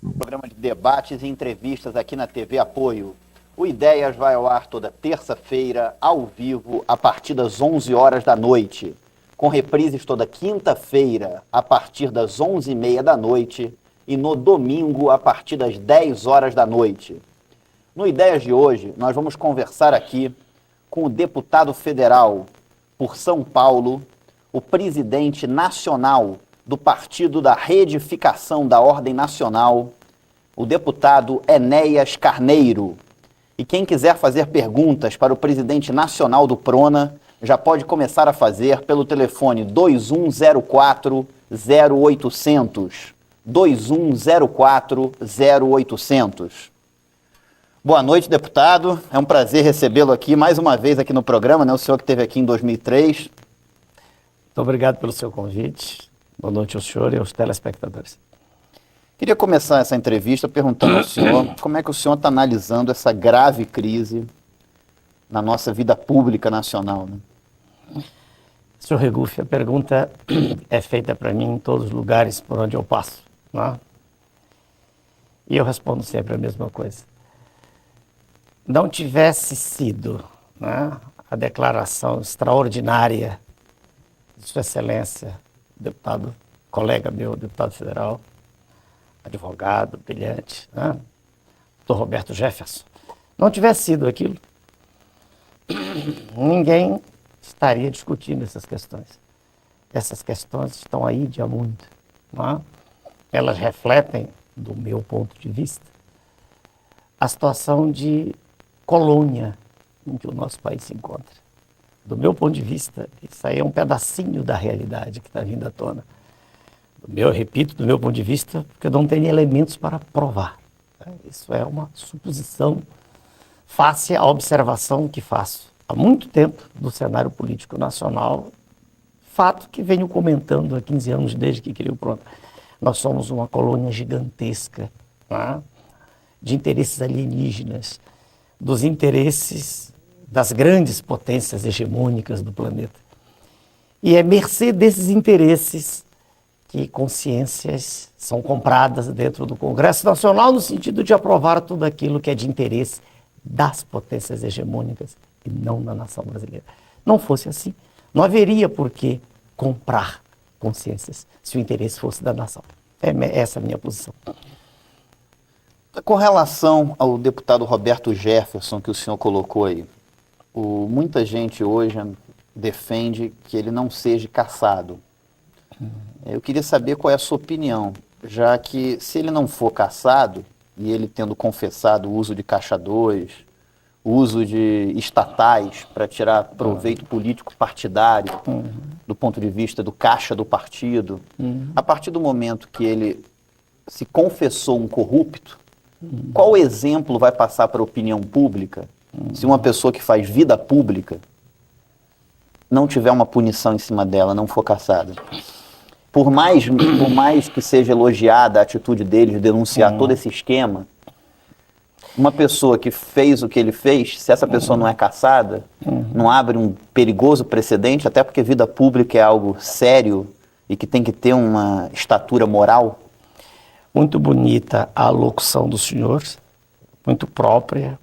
Programa de debates e entrevistas aqui na TV Apoio. O Ideias vai ao ar toda terça-feira, ao vivo, a partir das 11 horas da noite, com reprises toda quinta-feira, a partir das 11h30 da noite, e no domingo, a partir das 10 horas da noite. No Ideias de hoje, nós vamos conversar aqui com o deputado federal por São Paulo, o presidente nacional do Partido da Reedificação da Ordem Nacional, o deputado Enéas Carneiro. E quem quiser fazer perguntas para o presidente nacional do Prona, já pode começar a fazer pelo telefone 2104-0800. 2104-0800. Boa noite, deputado. É um prazer recebê-lo aqui mais uma vez aqui no programa, né? O senhor que esteve aqui em 2003. Muito obrigado pelo seu convite. Boa noite ao senhor e aos telespectadores. Queria começar essa entrevista perguntando ao senhor como é que o senhor está analisando essa grave crise na nossa vida pública nacional, né? Senhor Regufe, a pergunta é feita para mim em todos os lugares por onde eu passo, né? E eu respondo sempre a mesma coisa. Não tivesse sido, né, a declaração extraordinária de Sua Excelência, deputado, colega meu, deputado federal, advogado, brilhante, né? Dr. Roberto Jefferson, não tivesse sido aquilo, ninguém estaria discutindo essas questões. Essas questões estão aí de há muito, né? Elas refletem, do meu ponto de vista, a situação de colônia em que o nosso país se encontra. Do meu ponto de vista, isso aí é um pedacinho da realidade que está vindo à tona. Eu repito, do meu ponto de vista, porque eu não tenho elementos para provar. Isso é uma suposição face à observação que faço há muito tempo do cenário político nacional, fato que venho comentando há 15 anos desde que criei o Prona. Nós somos uma colônia gigantesca, né, de interesses alienígenas, dos interesses das grandes potências hegemônicas do planeta. E é mercê desses interesses que consciências são compradas dentro do Congresso Nacional no sentido de aprovar tudo aquilo que é de interesse das potências hegemônicas e não da nação brasileira. Não fosse assim, não haveria por que comprar consciências se o interesse fosse da nação. É essa a minha posição. Com relação ao deputado Roberto Jefferson, que o senhor colocou aí, muita gente hoje defende que ele não seja cassado. Eu queria saber qual é a sua opinião, já que se ele não for cassado, e ele tendo confessado o uso de caixa 2, o uso de estatais para tirar proveito político partidário, do ponto de vista do caixa do partido, a partir do momento que ele se confessou um corrupto, qual exemplo vai passar para a opinião pública se uma pessoa que faz vida pública não tiver uma punição em cima dela, não for cassada? Por mais que seja elogiada a atitude dele de denunciar todo esse esquema, uma pessoa que fez o que ele fez, se essa pessoa não é cassada, não abre um perigoso precedente, até porque vida pública é algo sério e que tem que ter uma estatura moral? Muito bonita a alocução do senhor, muito própria,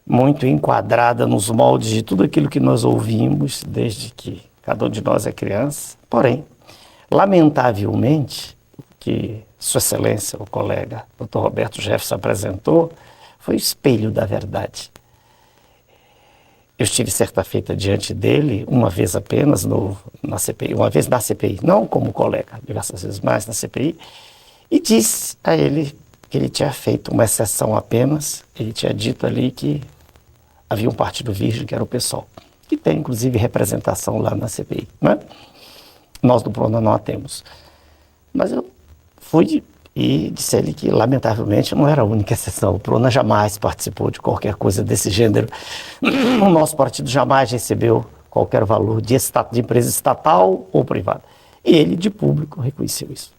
muito enquadrada nos moldes de tudo aquilo que nós ouvimos desde que cada um de nós é criança. Porém, lamentavelmente, o que Sua Excelência, o colega Dr. Roberto Jefferson apresentou, foi o espelho da verdade. Eu estive certa feita diante dele, uma vez apenas na CPI, uma vez na CPI, não como colega, diversas vezes mais na CPI, e disse a ele que ele tinha feito uma exceção apenas. Ele tinha dito ali que havia um partido virgem, que era o PSOL, que tem inclusive representação lá na CPI, né? Nós do Prona não a temos. Mas eu fui e disse a ele que, lamentavelmente, não era a única exceção. O Prona jamais participou de qualquer coisa desse gênero. O nosso partido jamais recebeu qualquer valor de empresa estatal ou privada. E ele, de público, reconheceu isso.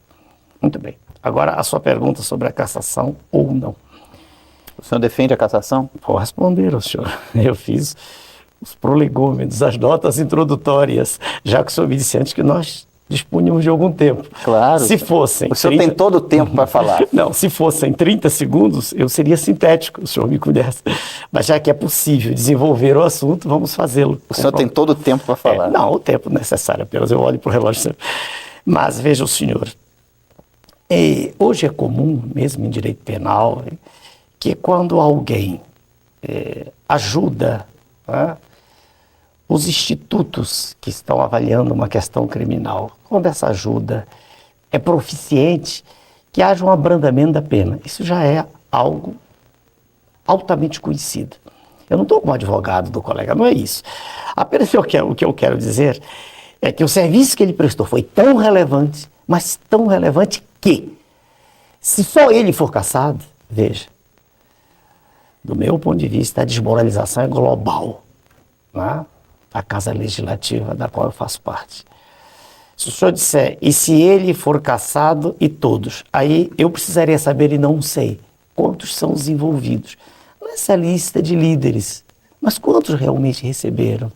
Muito bem. Agora, a sua pergunta sobre a cassação ou não. O senhor defende a cassação? Vou responder ao senhor. Eu fiz os prolegômenos, as notas introdutórias, já que o senhor me disse antes que nós dispunhamos de algum tempo. Claro. Se fossem... O senhor tem todo o tempo para falar. Não, se fossem 30 segundos, eu seria sintético, o senhor me conhece. Mas já que é possível desenvolver o assunto, vamos fazê-lo. O senhor tem todo o tempo para falar. Não, o tempo necessário, apenas eu olho para o relógio sempre. Mas veja o senhor, hoje é comum, mesmo em direito penal, que quando alguém ajuda, né, os institutos que estão avaliando uma questão criminal, quando essa ajuda é proficiente, que haja um abrandamento da pena. Isso já é algo altamente conhecido. Eu não estou como advogado do colega, não é isso. Apenas o que eu quero dizer é que o serviço que ele prestou foi tão relevante, mas tão relevante que, se só ele for cassado, veja, do meu ponto de vista, a desmoralização é global, né? A Casa Legislativa da qual eu faço parte. Se o senhor disser, e se ele for cassado e todos, aí eu precisaria saber, e não sei, quantos são os envolvidos nessa lista de líderes, mas quantos realmente receberam?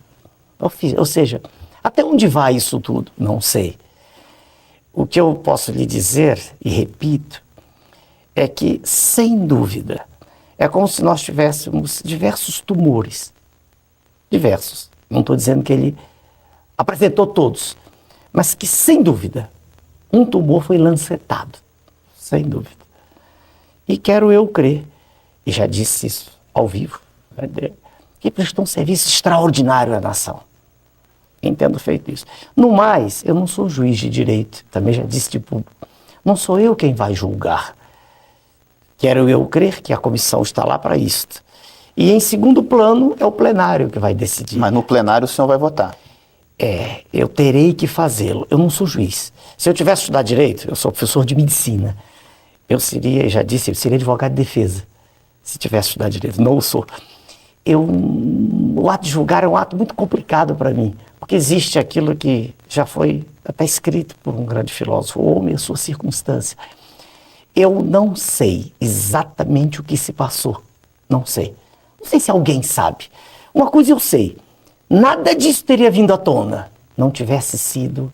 Ou seja, até onde vai isso tudo? Não sei. O que eu posso lhe dizer, e repito, é que, sem dúvida, é como se nós tivéssemos diversos tumores. Diversos. Não estou dizendo que ele apresentou todos, mas que, sem dúvida, um tumor foi lancetado. Sem dúvida. E quero eu crer, e já disse isso ao vivo, que prestou um serviço extraordinário à nação. Entendo feito isso. No mais, eu não sou juiz de direito, também já disse de público. Não sou eu quem vai julgar. Quero eu crer que a comissão está lá para isto. E em segundo plano, é o plenário que vai decidir. Mas no plenário o senhor vai votar. Eu terei que fazê-lo. Eu não sou juiz. Se eu tivesse estudado direito, eu sou professor de medicina. Eu seria, já disse, eu seria advogado de defesa. Se tivesse estudado direito. Não o sou. O ato de julgar é um ato muito complicado para mim, porque existe aquilo que já foi até escrito por um grande filósofo, o homem e a sua circunstância. Eu não sei exatamente o que se passou, não sei. Não sei se alguém sabe. Uma coisa eu sei, nada disso teria vindo à tona, não tivesse sido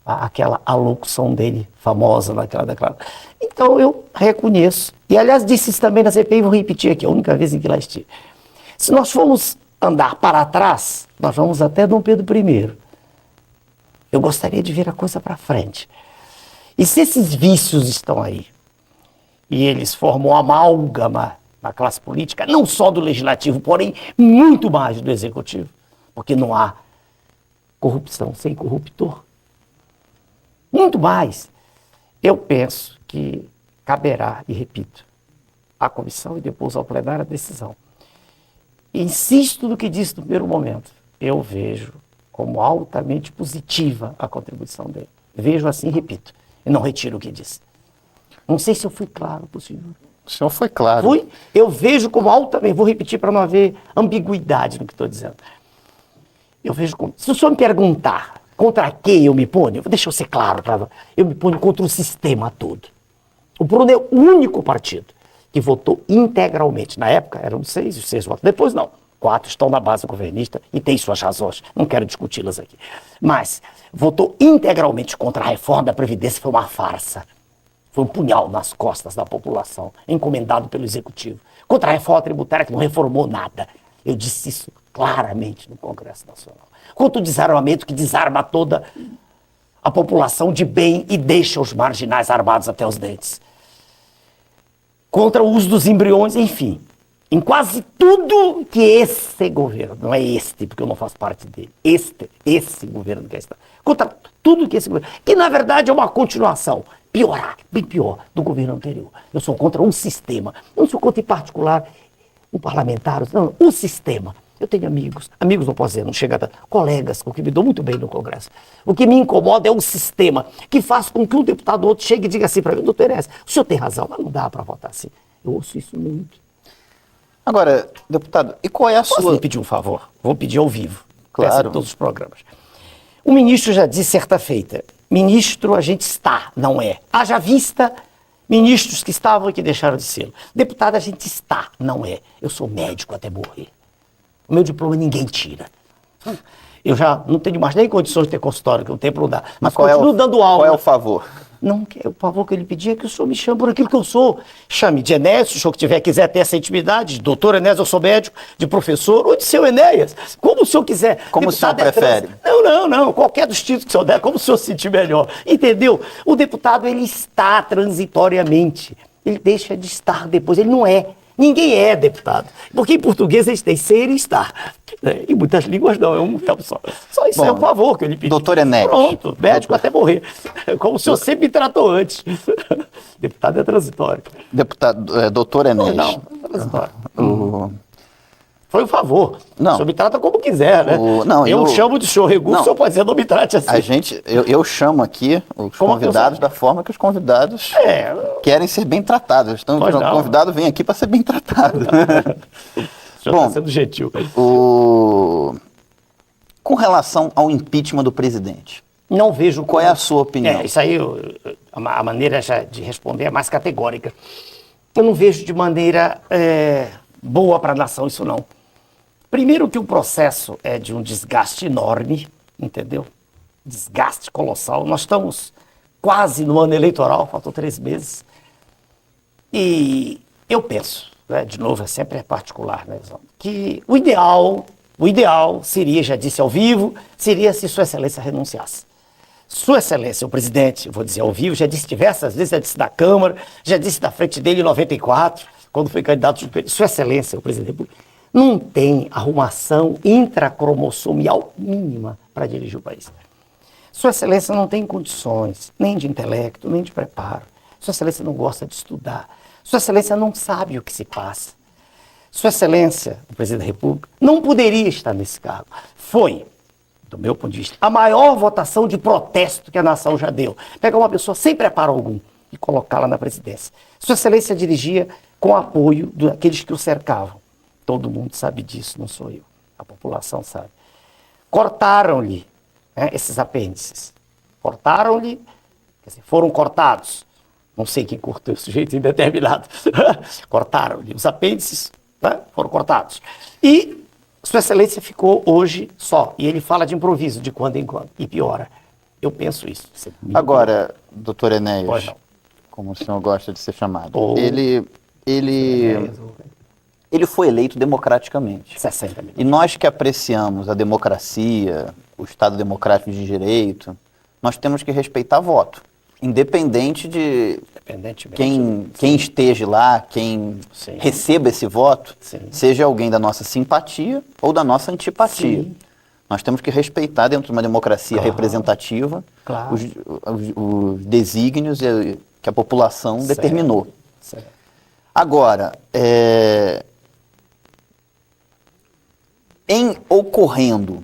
aquela alocução dele, famosa naquela declaração. Então eu reconheço, e aliás disse isso também na CPI, vou repetir aqui, a única vez em que lá estive. Se nós formos andar para trás, nós vamos até Dom Pedro I. Eu gostaria de ver a coisa para frente. E se esses vícios estão aí, e eles formam amálgama na classe política, não só do legislativo, porém muito mais do executivo, porque não há corrupção sem corruptor. Muito mais. Eu penso que caberá, e repito, à comissão e depois ao plenário a decisão. Insisto no que disse no primeiro momento. Eu vejo como altamente positiva a contribuição dele. Vejo assim, repito, e não retiro o que disse. Não sei se eu fui claro para o senhor. O senhor foi claro. Fui? Eu vejo como altamente, vou repetir para não haver ambiguidade no que estou dizendo. Eu vejo como, se o senhor me perguntar contra quem eu me ponho, deixa eu ser claro, eu me ponho contra o sistema todo. O PRONE é o único partido que votou integralmente. Na época eram 6, os 6 votos. Depois não. 4 estão na base governista e têm suas razões. Não quero discuti-las aqui. Mas votou integralmente contra a reforma da Previdência. Foi uma farsa. Foi um punhal nas costas da população, encomendado pelo Executivo. Contra a reforma tributária que não reformou nada. Eu disse isso claramente no Congresso Nacional. Contra o desarmamento que desarma toda a população de bem e deixa os marginais armados até os dentes. Contra o uso dos embriões, enfim. Em quase tudo que esse governo, não é este, porque eu não faço parte dele, esse governo que está, contra tudo que esse governo, que na verdade é uma continuação, piorar, bem pior, do governo anterior. Eu sou contra um sistema, eu não sou contra em particular o parlamentar, não, o sistema. Eu tenho amigos não posso dizer, não chega a colegas com que me dou muito bem no Congresso. O que me incomoda é o sistema que faz com que um deputado ou outro chegue e diga assim para mim, doutor Enéas, o senhor tem razão, mas não dá para votar assim. Eu ouço isso muito. Agora, deputado, e qual é a Posso sua... lhe pedir um favor? Vou pedir ao vivo. Claro. Peço em todos os programas. O ministro já disse certa feita, ministro a gente está, não é. Haja vista ministros que estavam e que deixaram de ser. Deputado a gente está, não é. Eu sou médico até morrer. O meu diploma ninguém tira. Eu já não tenho mais nem condições de ter consultório, que o tempo não dá. Mas qual continuo dando aula. Qual é o favor? Não, o favor que eu lhe pedi é que o senhor me chame por aquilo que eu sou. Chame de Enéas, se o senhor quiser ter essa intimidade, de doutor Enéas, eu sou médico, de professor, ou de seu Enéas, como o senhor quiser. Como o senhor prefere? Não, qualquer dos títulos que o senhor der, como o senhor se sentir melhor. Entendeu? O deputado, ele está transitoriamente, ele deixa de estar depois, ele não é. Ninguém é deputado, porque em português eles têm ser e estar. Em muitas línguas não, é um tempo só. Só isso. Bom, é um favor que eu lhe pedi. Doutor Enéas. Pronto, médico até morrer. Como o senhor sempre me tratou antes. Deputado é transitório. Deputado, doutor Enéas. Não, é transitório. Foi um favor. Não. O senhor me trata como quiser, né? Eu chamo de senhor Regu, o senhor pode dizer, não me trate assim. Eu chamo aqui os convidados da forma que os convidados querem ser bem tratados. Então, o convidado vem aqui para ser bem tratado. O senhor está sendo gentil. Com relação ao impeachment do presidente, não vejo... Qual é a sua opinião? Isso aí, a maneira de responder é mais categórica. Eu não vejo de maneira boa para a nação isso não. Primeiro que o processo é de um desgaste enorme, entendeu? Desgaste colossal. Nós estamos quase no ano eleitoral, faltam 3 meses. E eu penso, né, de novo, sempre particular, né, que o ideal seria, já disse ao vivo, seria se Sua Excelência renunciasse. Sua Excelência, o presidente, eu vou dizer ao vivo, já disse diversas vezes, já disse na Câmara, já disse na frente dele em 94, quando foi candidato de Sua Excelência, o presidente da República, não tem arrumação intracromossomial mínima para dirigir o país. Sua Excelência não tem condições, nem de intelecto, nem de preparo. Sua Excelência não gosta de estudar. Sua Excelência não sabe o que se passa. Sua Excelência, o presidente da República, não poderia estar nesse cargo. Foi, do meu ponto de vista, a maior votação de protesto que a nação já deu. Pegar uma pessoa sem preparo algum e colocá-la na presidência. Sua Excelência dirigia com apoio daqueles que o cercavam. Todo mundo sabe disso, não sou eu. A população sabe. Cortaram-lhe esses apêndices. Cortaram-lhe, quer dizer, foram cortados. Não sei quem cortou, esse sujeito indeterminado. Cortaram-lhe os apêndices, foram cortados. E Sua Excelência ficou hoje só. E ele fala de improviso, de quando em quando. E piora. Eu penso isso. Agora, doutor Enéas, como o senhor gosta de ser chamado, ele foi eleito democraticamente. 60 milhões. E nós que apreciamos a democracia, o Estado democrático de direito, nós temos que respeitar voto. Independente de quem esteja lá, quem receba esse voto, seja alguém da nossa simpatia ou da nossa antipatia. Sim. Nós temos que respeitar, dentro de uma democracia representativa, os desígnios que a população determinou. Certo. Agora, em ocorrendo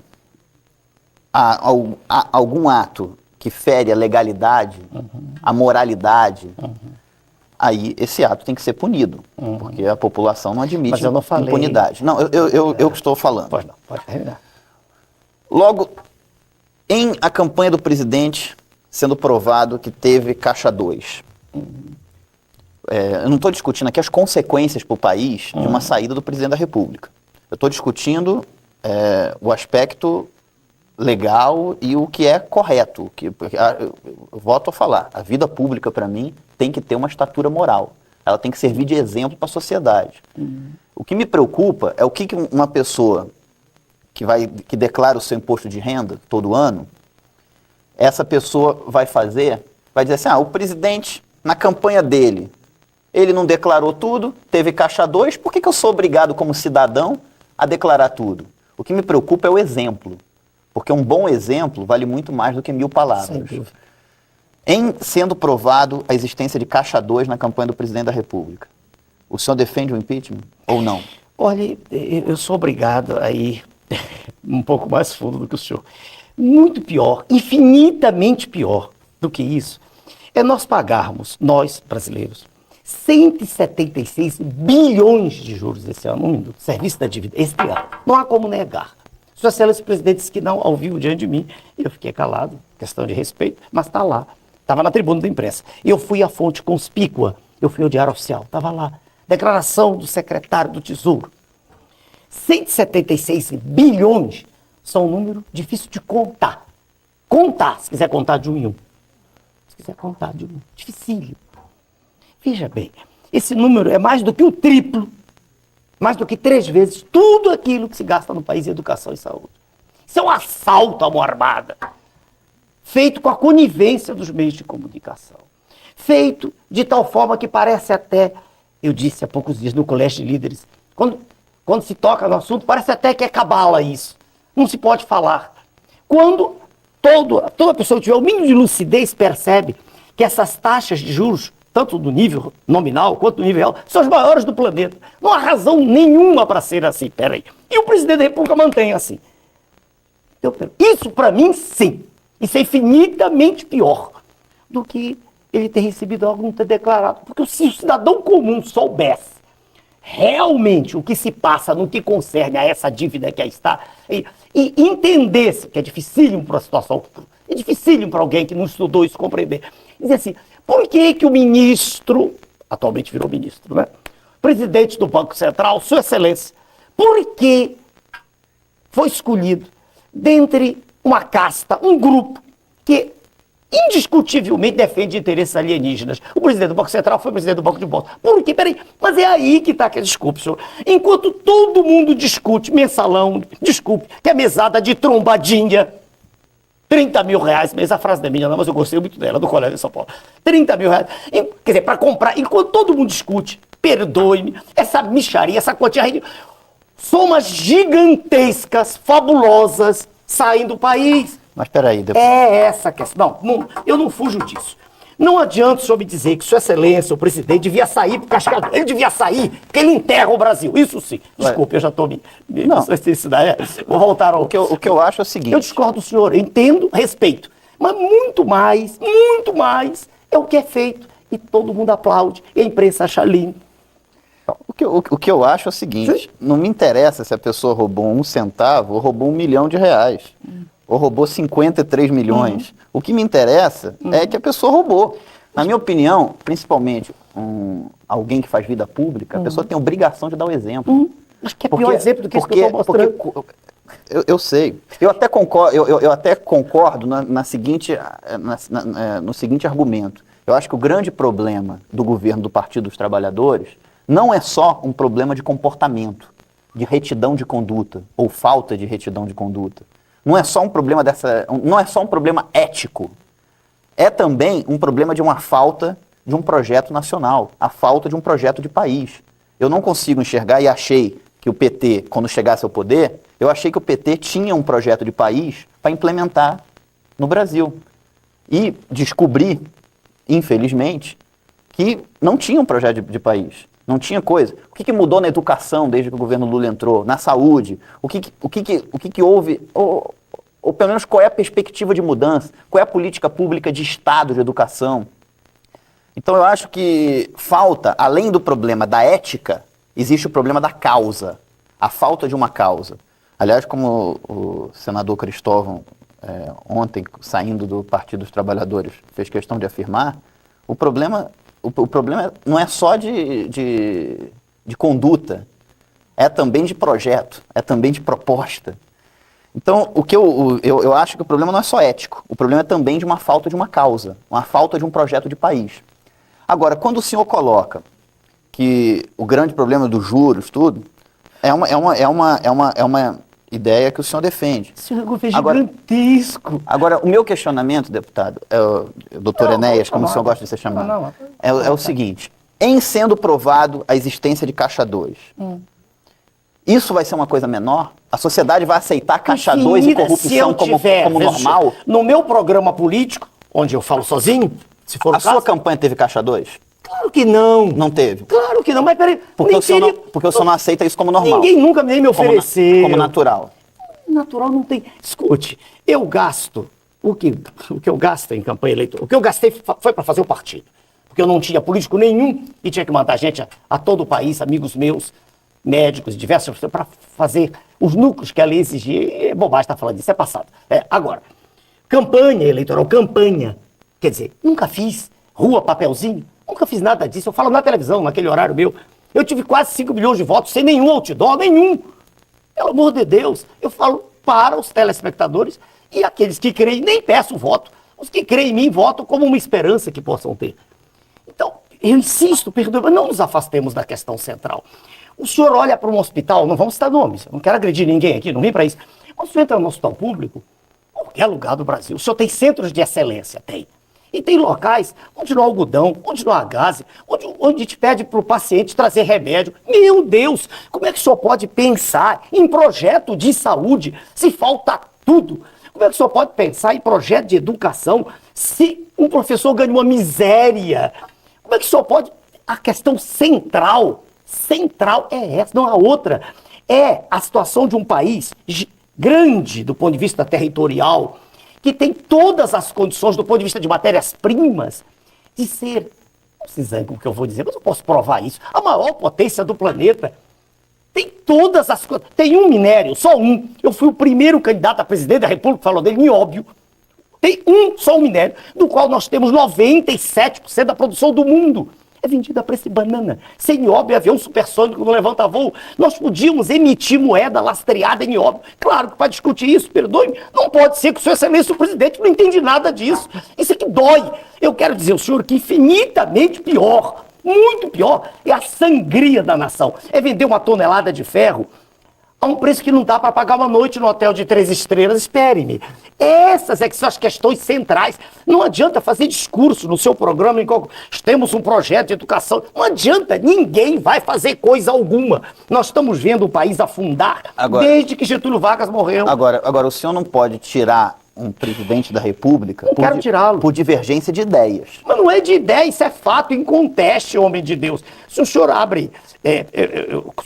algum ato que fere a legalidade, a moralidade, aí esse ato tem que ser punido, porque a população não admite impunidade. Não, eu que estou falando. Pode terminar. Logo, em a campanha do presidente, sendo provado que teve caixa 2, eu não estou discutindo aqui as consequências para o país de uma saída do presidente da República. Eu estou discutindo o aspecto legal e o que é correto. Eu volto a falar, a vida pública, para mim, tem que ter uma estatura moral. Ela tem que servir de exemplo para a sociedade. O que me preocupa é o que uma pessoa que declara o seu imposto de renda todo ano, essa pessoa vai fazer, vai dizer assim, o presidente, na campanha dele, ele não declarou tudo, teve caixa 2, por que eu sou obrigado como cidadão a declarar tudo? O que me preocupa é o exemplo, porque um bom exemplo vale muito mais do que 1000 palavras. Em sendo provado a existência de caixa 2 na campanha do presidente da República, o senhor defende o impeachment ou não? Olha, eu sou obrigado a ir um pouco mais fundo do que o senhor. Muito pior, infinitamente pior do que isso, é nós pagarmos, nós brasileiros, 176 bilhões de juros esse ano, no serviço da dívida, este ano. Não há como negar. Sua Excelência, o presidente disse que não, ao vivo, diante de mim, e eu fiquei calado, questão de respeito, mas está lá. Estava na tribuna da imprensa. Eu fui à fonte conspícua, eu fui ao Diário Oficial, estava lá. Declaração do secretário do Tesouro. 176 bilhões são um número difícil de contar. Contar, se quiser contar de um em um. Se quiser contar de um, dificílimo. Veja bem, esse número é mais do que o triplo, mais do que 3 vezes tudo aquilo que se gasta no país em educação e saúde. Isso é um assalto à mão armada, feito com a conivência dos meios de comunicação, feito de tal forma que parece até, eu disse há poucos dias no Colégio de Líderes, quando se toca no assunto, parece até que é cabala isso, não se pode falar. Quando toda pessoa que tiver o mínimo de lucidez percebe que essas taxas de juros, tanto do nível nominal quanto do nível real, são as maiores do planeta. Não há razão nenhuma para ser assim. Peraí. E o presidente da República mantém assim. Isso, para mim, sim. Isso é infinitamente pior do que ele ter recebido algo não ter declarado. Porque se o cidadão comum soubesse realmente o que se passa no que concerne a essa dívida que aí está, e entendesse que é dificílimo para a situação, é dificílimo para alguém que não estudou isso compreender. Dizer assim, por que o ministro, atualmente virou ministro, né? Presidente do Banco Central, Sua Excelência, por que foi escolhido dentre uma casta, um grupo que indiscutivelmente defende interesses alienígenas? O presidente do Banco Central foi presidente do Banco de Bolsa. Por quê? Peraí, mas é aí que está, desculpe, senhor. Enquanto todo mundo discute mensalão, desculpe, que é mesada de trombadinha, 30 mil reais, mas a frase da minha não, mas eu gostei muito dela, do colégio de São Paulo. 30 mil reais, quer dizer, para comprar, enquanto todo mundo discute, perdoe-me, essa mixaria, essa quantia, somas gigantescas, fabulosas, saem do país. Mas peraí, depois... É essa a questão. Não, eu não fujo disso. Não adianta o senhor me dizer que Sua Excelência, o presidente, devia sair pro cascador. Ele devia sair porque ele enterra o Brasil. Isso sim. Desculpe, eu já estou me... Não. Vou voltar ao... O que eu acho é o seguinte... Eu discordo do senhor, eu entendo, respeito. Mas muito mais é o que é feito. E todo mundo aplaude. E a imprensa acha lindo. O que eu acho é o seguinte, sim, não me interessa se a pessoa roubou 1 centavo ou roubou R$1 milhão, ou roubou 53 milhões. O que me interessa é que a pessoa roubou. Na minha opinião, principalmente alguém que faz vida pública, a pessoa tem a obrigação de dar o exemplo. Acho que é pior exemplo do que isso que eu estou mostrando. Eu sei. Eu até concordo no seguinte argumento. Eu acho que o grande problema do governo do Partido dos Trabalhadores não é só um problema de comportamento, de retidão de conduta, ou falta de retidão de conduta. Não é só um problema não é só um problema ético. É também um problema de uma falta de um projeto nacional, a falta de um projeto de país. Eu não consigo enxergar, e achei que o PT, quando chegasse ao poder, eu achei que o PT tinha um projeto de país para implementar no Brasil. E descobri, infelizmente, que não tinha um projeto de país. Não tinha coisa. O que mudou na educação desde que o governo Lula entrou? Na saúde? O que houve? Ou pelo menos qual é a perspectiva de mudança? Qual é a política pública de Estado de educação? Então eu acho que falta, além do problema da ética, existe o problema da causa. A falta de uma causa. Aliás, como o senador Cristóvão, ontem, saindo do Partido dos Trabalhadores, fez questão de afirmar, o problema não é só de conduta, é também de projeto, é também de proposta. Então, eu acho que o problema não é só ético, o problema é também de uma falta de uma causa, uma falta de um projeto de país. Agora, quando o senhor coloca que o grande problema dos juros, tudo, é uma ideia que o senhor defende. Isso é um governo gigantesco. Agora, o meu questionamento, deputado, doutor Enéas, como o senhor gosta de ser chamado, é o seguinte: em sendo provado a existência de Caixa 2, isso vai ser uma coisa menor? A sociedade vai aceitar Caixa 2 e corrupção como normal? No meu programa político, onde eu falo sozinho, se for o caso... A sua campanha teve Caixa 2? Claro que não. Não teve? Claro que não, mas peraí... Porque o senhor não aceita isso como normal? Ninguém nunca nem me ofereceu. Como natural? Natural não tem... Escute, eu gasto... O que eu gasto em campanha eleitoral... O que eu gastei foi para fazer o partido. Porque eu não tinha político nenhum e tinha que mandar gente a todo o país, amigos meus, médicos, diversas pessoas, para fazer os núcleos que a lei exigia. É bobagem estar falando disso, é passado. Agora, campanha eleitoral, campanha. Quer dizer, nunca fiz rua, papelzinho, nunca fiz nada disso. Eu falo na televisão, naquele horário meu. Eu tive quase 5 milhões de votos sem nenhum outdoor, nenhum. Pelo amor de Deus, eu falo para os telespectadores e aqueles que creem, nem peço voto. Os que creem em mim votam como uma esperança que possam ter. Então, eu insisto, perdoe, mas não nos afastemos da questão central. O senhor olha para um hospital, não vamos citar nomes, eu não quero agredir ninguém aqui, não vem para isso. Mas o senhor entra no hospital público, qualquer lugar do Brasil, o senhor tem centros de excelência, tem. E tem locais onde não há algodão, onde não há gás, onde te pede para o paciente trazer remédio. Meu Deus, como é que o senhor pode pensar em projeto de saúde se falta tudo? Como é que o senhor pode pensar em projeto de educação se um professor ganha uma miséria? Como é que o senhor pode... A questão central é essa, não há outra. É a situação de um país grande do ponto de vista territorial, que tem todas as condições do ponto de vista de matérias-primas, de ser, não se zangue com o que eu vou dizer, mas eu posso provar isso, a maior potência do planeta. Tem todas as coisas. Tem um minério, só um. Eu fui o primeiro candidato a presidente da República que falou dele, nióbio. Tem só um minério, do qual nós temos 97% da produção do mundo. É vendida a preço de banana. Sem nióbio, avião supersônico não levanta voo. Nós podíamos emitir moeda lastreada em nióbio. Claro que para discutir isso, perdoe-me, não pode ser que o senhor excelência, o presidente, não entende nada disso. Isso aqui dói. Eu quero dizer ao senhor que infinitamente pior, muito pior, é a sangria da nação. É vender uma tonelada de ferro a um preço que não dá para pagar uma noite no hotel de 3 estrelas, espere-me. Essas é que são as questões centrais. Não adianta fazer discurso no seu programa, temos um projeto de educação. Não adianta, ninguém vai fazer coisa alguma. Nós estamos vendo o país afundar desde que Getúlio Vargas morreu. Agora, o senhor não pode tirar um presidente da República por divergência de ideias. Mas não é de ideia, isso é fato, inconteste, homem de Deus. Se o senhor abre,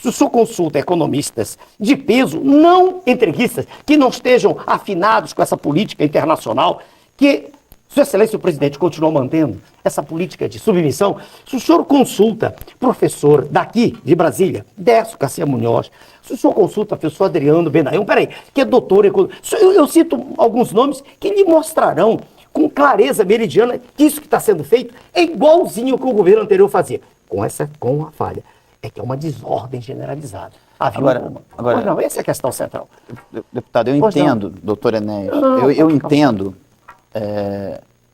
se o senhor consulta economistas de peso, não entreguistas, que não estejam afinados com essa política internacional, que Sua Excelência o Presidente continuou mantendo essa política de submissão. Se o senhor consulta professor daqui de Brasília, Décio Garcia Munhoz, se o senhor consulta professor Adriano Benaim, que é doutor em economia, eu cito alguns nomes que lhe mostrarão com clareza meridiana que isso que está sendo feito é igualzinho ao que o governo anterior fazia, com a falha. É que é uma desordem generalizada. Agora, não, essa é a questão central. Deputado, eu entendo, doutor Enéas, eu entendo...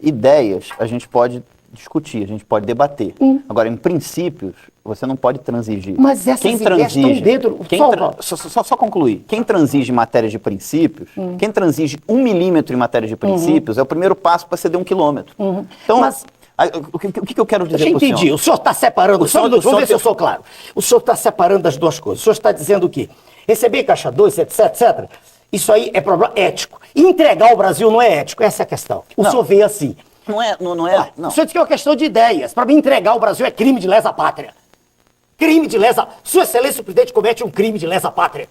ideias a gente pode discutir, a gente pode debater. Agora, em princípios, você não pode transigir. Mas essas ideias estão dentro... Só concluir. Quem transige em matéria de princípios, quem transige 1 milímetro em matéria de princípios, é o primeiro passo para ceder 1 quilômetro. Então, o que eu quero dizer para o senhor? Eu entendi. O senhor está separando... Vamos ver se eu sou claro. O senhor está separando as duas coisas. O senhor está dizendo que receber caixa 2, etc. Isso aí é problema ético. Entregar o Brasil não é ético, essa é a questão. O senhor vê assim. Não é. O senhor diz que é uma questão de ideias. Para mim, entregar o Brasil é crime de lesa pátria. Crime de lesa... Sua Excelência, o presidente comete um crime de lesa pátria.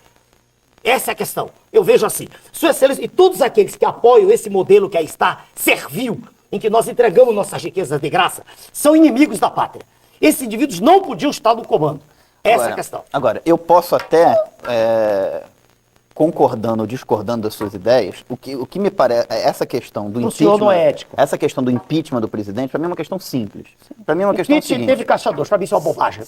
Essa é a questão. Eu vejo assim. Sua Excelência e todos aqueles que apoiam esse modelo que aí está, servil, em que nós entregamos nossas riquezas de graça, são inimigos da pátria. Esses indivíduos não podiam estar no comando. Essa é a questão. Agora, eu posso até... concordando ou discordando das suas ideias, o que me parece, essa questão do impeachment, não é ético. Essa questão do impeachment do presidente, para mim é uma questão simples. Para mim é uma questão seguinte. Teve caixa 2, para mim isso é uma bobagem.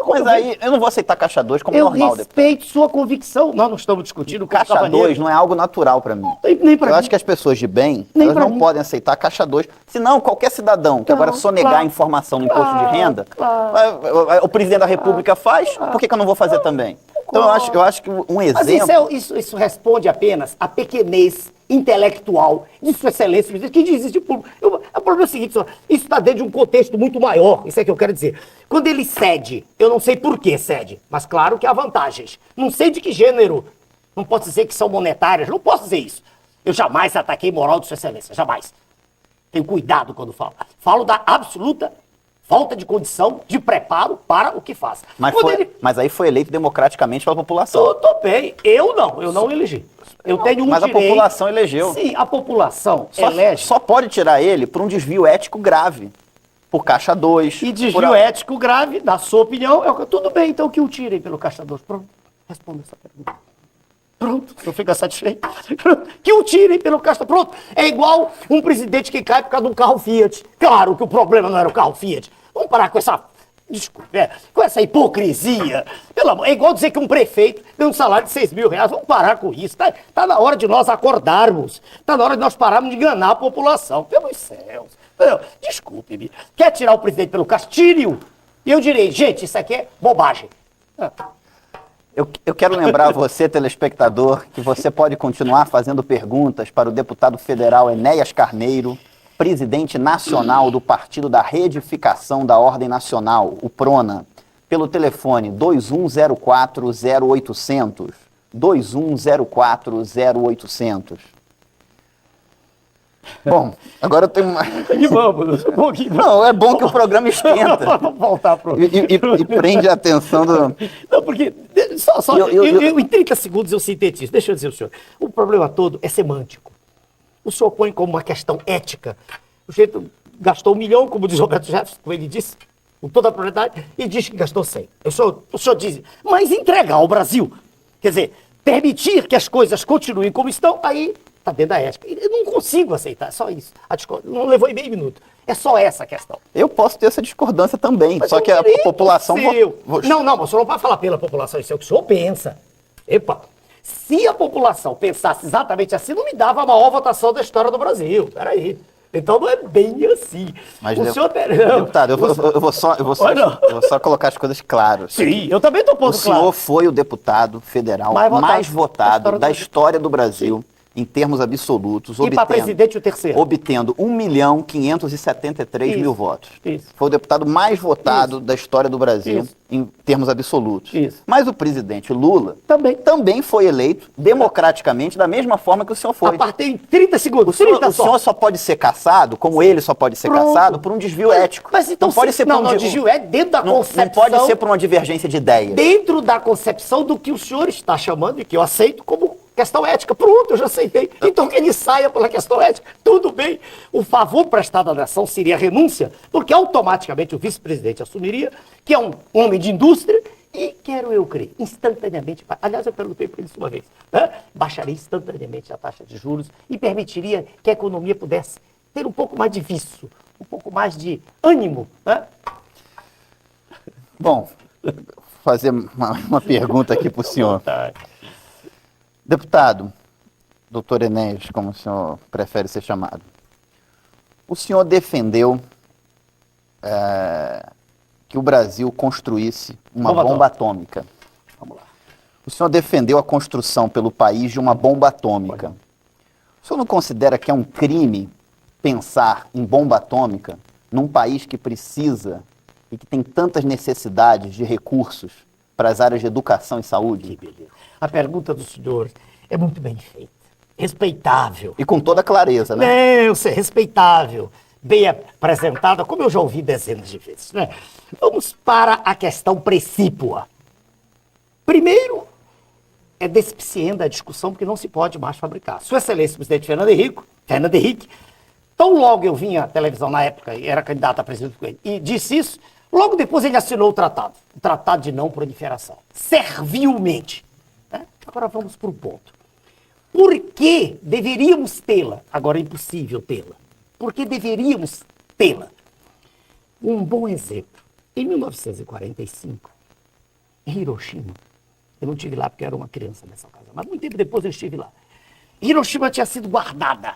Mas aí eu não vou aceitar caixa 2 como normal. Eu respeito sua convicção. Nós não estamos discutindo caixa 2 não é algo natural para mim. Nem pra eu mim. acho que as pessoas de bem, elas não podem aceitar caixa 2. Senão, qualquer cidadão que agora sonegar a informação no imposto de renda, o presidente da República faz, por que eu não vou fazer também? Então eu acho que um exemplo... Mas isso responde apenas à pequenez intelectual de Sua Excelência, que diz isso de público. O problema é o seguinte, isso está dentro de um contexto muito maior, isso é que eu quero dizer. Quando ele cede, eu não sei por que cede, mas claro que há vantagens. Não sei de que gênero, não posso dizer que são monetárias, não posso dizer isso. Eu jamais ataquei moral de Sua Excelência, jamais. Tenho cuidado quando falo. Falo da absoluta falta de condição, de preparo para o que faz. Mas aí foi eleito democraticamente pela população. Tudo bem, eu não elegi. Eu tenho um mas direito... a população elegeu. Sim, a população elege. Só pode tirar ele por um desvio ético grave. Por caixa 2. E desvio ético grave, na sua opinião, tudo bem, então que o tirem pelo caixa 2. Pronto, responda essa pergunta. Pronto, eu fico satisfeito. Que o tirem pelo caixa. Pronto, é igual um presidente que cai por causa de um carro Fiat. Claro que o problema não era o carro Fiat. Vamos parar com essa Desculpe, com essa hipocrisia, pelo amor, é igual dizer que um prefeito tem um salário de 6 mil reais, vamos parar com isso, tá na hora de nós acordarmos, tá na hora de nós pararmos de enganar a população, pelos céus. Desculpe-me, quer tirar o presidente pelo castilho? E eu direi, gente, isso aqui é bobagem. Eu quero lembrar a você, telespectador, que você pode continuar fazendo perguntas para o deputado federal Enéas Carneiro, presidente nacional do Partido da Reedificação da Ordem Nacional, o PRONA, pelo telefone 2104-0800, 2104-0800. Bom, agora eu tenho uma... Vamos, um pouquinho. Não, é bom que o programa esquenta. Vamos voltar pro... E prende a atenção do... Não, porque... em 30 segundos eu sintetizo. Deixa eu dizer ao senhor. O problema todo é semântico. O senhor põe como uma questão ética. O sujeito gastou 1 milhão, como diz Roberto Jefferson, como ele disse, com toda a propriedade, e diz que gastou 100. O senhor diz, mas entregar ao Brasil, quer dizer, permitir que as coisas continuem como estão, aí está dentro da ética. Eu não consigo aceitar, é só isso. Não levou meio minuto. É só essa a questão. Eu posso ter essa discordância também, mas só que a população... Não, mas o senhor não vai falar pela população, isso é o que o senhor pensa. Epa, se a população pensasse exatamente assim, não me dava a maior votação da história do Brasil. Peraí. Então não é bem assim. Mas, o senhor... deputado, eu vou só colocar as coisas claras. Sim, eu também estou pondo claro. O senhor foi o deputado federal mais votado da história do Brasil. Em termos absolutos, e para presidente o terceiro. Obtendo 1.573.000 votos. Isso. Foi o deputado mais votado da história do Brasil, em termos absolutos. Isso. Mas o presidente Lula também foi eleito democraticamente da mesma forma que o senhor foi. A partir em 30 segundos. O senhor só pode ser cassado, como ele só pode ser cassado, por um desvio ético. Mas então não pode ser por um desvio é dentro da concepção. Não pode ser por uma divergência de ideias. Dentro da concepção do que o senhor está chamando e que eu aceito como questão ética. Pronto, eu já aceitei. Então que ele saia pela questão ética. Tudo bem. O favor prestado à nação seria a renúncia, porque automaticamente o vice-presidente assumiria que é um homem de indústria e, quero eu crer, instantaneamente, aliás, eu perguntei para isso uma vez, baixaria instantaneamente a taxa de juros e permitiria que a economia pudesse ter um pouco mais de vício, um pouco mais de ânimo. Bom, vou fazer uma pergunta aqui para o senhor. Deputado, doutor Enéas, como o senhor prefere ser chamado, o senhor defendeu que o Brasil construísse uma bomba atômica. Vamos lá. O senhor defendeu a construção pelo país de uma bomba atômica. O senhor não considera que é um crime pensar em bomba atômica num país que precisa e que tem tantas necessidades de recursos para as áreas de educação e saúde? Que beleza. A pergunta do senhor é muito bem feita, respeitável. E com toda clareza, né? Eu sei, respeitável, bem apresentada, como eu já ouvi dezenas de vezes, né? Vamos para a questão precípua. Primeiro, é despicienda a discussão, porque não se pode mais fabricar. Sua Excelência, o presidente Fernando Henrique, tão logo eu vinha à televisão na época, e era candidato a presidente, e disse isso, logo depois ele assinou o Tratado de Não Proliferação, servilmente. Agora vamos para o ponto. Por que deveríamos tê-la? Agora é impossível tê-la. Por que deveríamos tê-la? Um bom exemplo. Em 1945, em Hiroshima, eu não estive lá porque eu era uma criança nessa ocasião, mas muito tempo depois eu estive lá. Hiroshima tinha sido guardada,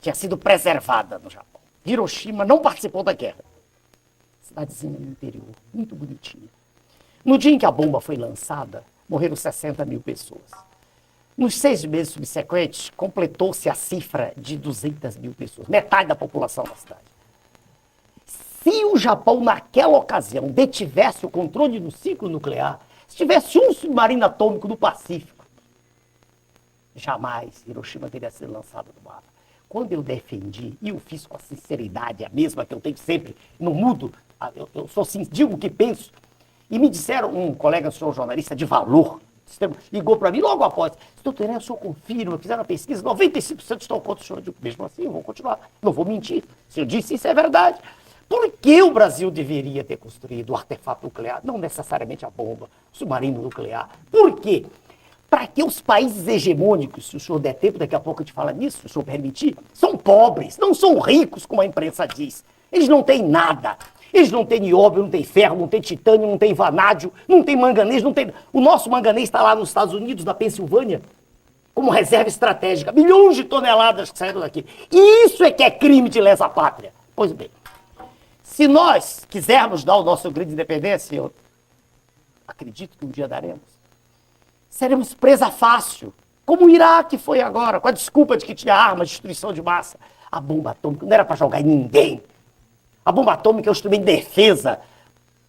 tinha sido preservada no Japão. Hiroshima não participou da guerra. Cidadezinha no interior, muito bonitinha. No dia em que a bomba foi lançada, morreram 60 mil pessoas. Nos 6 meses subsequentes, completou-se a cifra de 200 mil pessoas, metade da população da cidade. Se o Japão, naquela ocasião, detivesse o controle do ciclo nuclear, se tivesse um submarino atômico no Pacífico, jamais Hiroshima teria sido lançada do mapa. Quando eu defendi, e eu fiz com a sinceridade, a mesma que eu tenho sempre, não mudo, eu sou assim, digo o que penso, e me disseram, um colega senhor jornalista de valor, ligou para mim logo após, doutor Enéas, o senhor confirma, fizeram uma pesquisa, 95% estão contra o senhor. Eu digo, mesmo assim, eu vou continuar, não vou mentir. Se eu disse isso, é verdade. Por que o Brasil deveria ter construído o artefato nuclear? Não necessariamente a bomba, o submarino nuclear. Por quê? Para que os países hegemônicos, se o senhor der tempo, daqui a pouco a gente fala nisso, se o senhor permitir, são pobres, não são ricos, como a imprensa diz. Eles não têm nada. Eles não têm nióbio, não têm ferro, não têm titânio, não têm vanádio, não têm manganês, não tem... O nosso manganês está lá nos Estados Unidos, na Pensilvânia, como reserva estratégica. Milhões de toneladas que saíram daqui. E isso é que é crime de lesa pátria. Pois bem, se nós quisermos dar o nosso grito de independência, eu acredito que um dia daremos, seremos presa fácil, como o Iraque foi agora, com a desculpa de que tinha armas de destruição de massa. A bomba atômica não era para jogar em ninguém. A bomba atômica é um instrumento de defesa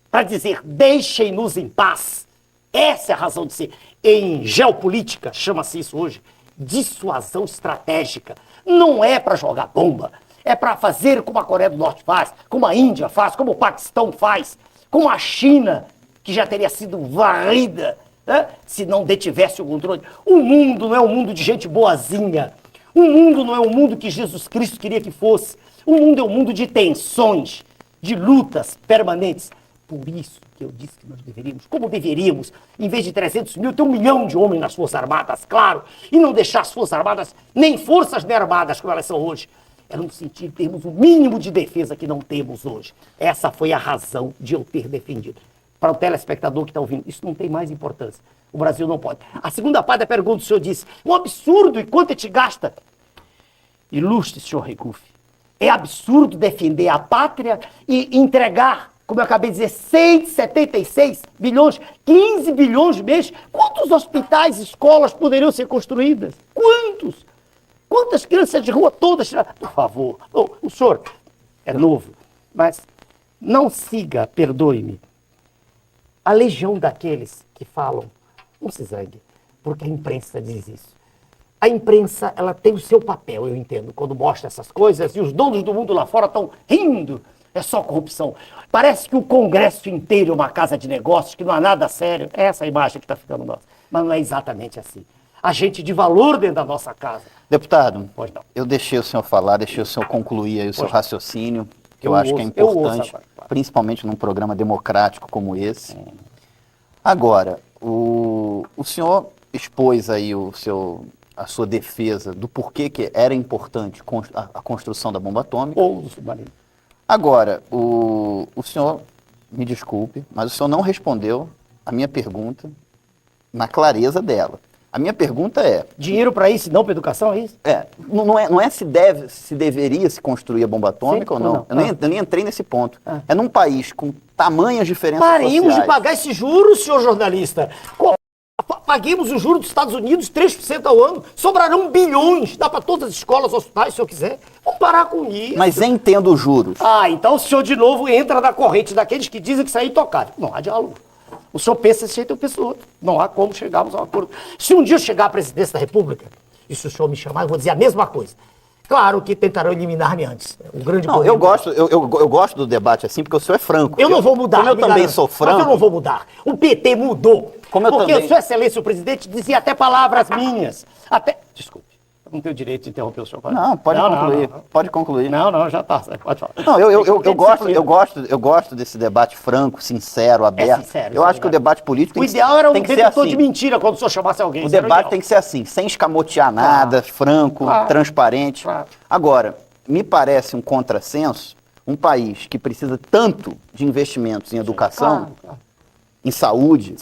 para dizer, deixem-nos em paz. Essa é a razão de ser. Em geopolítica, chama-se isso hoje, dissuasão estratégica. Não é para jogar bomba, é para fazer como a Coreia do Norte faz, como a Índia faz, como o Paquistão faz, como a China, que já teria sido varrida, né, se não detivesse o controle. O mundo não é um mundo de gente boazinha. O mundo não é o mundo que Jesus Cristo queria que fosse. O mundo é um mundo de tensões, de lutas permanentes. Por isso que eu disse que nós deveríamos, como deveríamos, em vez de 300 mil, ter 1 milhão de homens nas Forças Armadas, claro, e não deixar as Forças Armadas, nem forças nem armadas como elas são hoje. É no sentido de termos o mínimo de defesa que não temos hoje. Essa foi a razão de eu ter defendido. Para o telespectador que está ouvindo, isso não tem mais importância. O Brasil não pode. A segunda parte da pergunta, o senhor disse, um absurdo, e quanto te gasta? Ilustre, senhor Regufe, é absurdo defender a pátria e entregar, como eu acabei de dizer, 176 bilhões, 15 bilhões de mês. Quantos hospitais, escolas poderiam ser construídas? Quantos? Quantas crianças de rua todas? Por favor, o senhor é novo, mas não siga, perdoe-me, a legião daqueles que falam, não se zangue, porque a imprensa diz isso. A imprensa, ela tem o seu papel, eu entendo, quando mostra essas coisas, e os donos do mundo lá fora estão rindo. É só corrupção. Parece que o Congresso inteiro é uma casa de negócios, que não há nada sério. É essa a imagem que está ficando nossa. Mas não é exatamente assim. A gente de valor dentro da nossa casa. Deputado, Pois não. eu deixei o senhor falar, deixei o senhor concluir aí o seu Pois. raciocínio, que eu Eu acho que é ouço, eu ouço importante, agora, claro. principalmente num programa democrático como esse. Agora, o senhor expôs aí a sua defesa do porquê que era importante a construção da bomba atômica. Ou do submarino. Agora, o senhor, me desculpe, mas o senhor não respondeu a minha pergunta na clareza dela. A minha pergunta é... Dinheiro para isso, não para educação, é isso? Não é se deveria se construir a bomba atômica Sim, ou não. não. Eu nem entrei nesse ponto. É num país com tamanhas diferenças Paremos sociais. de pagar esses juros, senhor jornalista. Paguemos os juros dos Estados Unidos, 3% ao ano. Sobrarão bilhões. Dá para todas as escolas, hospitais, se eu quiser. Vamos parar com isso. Mas entendo os juros. Então o senhor de novo entra na corrente daqueles que dizem que isso é intocável. Não há diálogo. O senhor pensa desse jeito, eu penso outro. Não há como chegarmos a um acordo. Se um dia eu chegar à presidência da República, e se o senhor me chamar, eu vou dizer a mesma coisa. Claro que tentarão eliminar-me antes. O grande Não, eu gosto do debate assim, porque o senhor é franco. Eu não vou mudar. Como eu também garanto. sou Mas franco. eu não vou mudar. O PT mudou. Como eu porque também. Sua Excelência, o presidente, dizia até palavras minhas. Desculpe. Eu não tenho direito de interromper o senhor. Não, pode concluir. Pode concluir. Não, já está. Pode falar. Não, eu gosto desse debate franco, sincero, aberto. Sincero, eu acho que o debate político O ideal era um tem que ser detector assim. de mentira quando o senhor chamasse alguém. O debate tem que ser assim, sem escamotear nada, franco, transparente. Claro. Agora, me parece um contrassenso um país que precisa tanto de investimentos em educação, Claro. em saúde,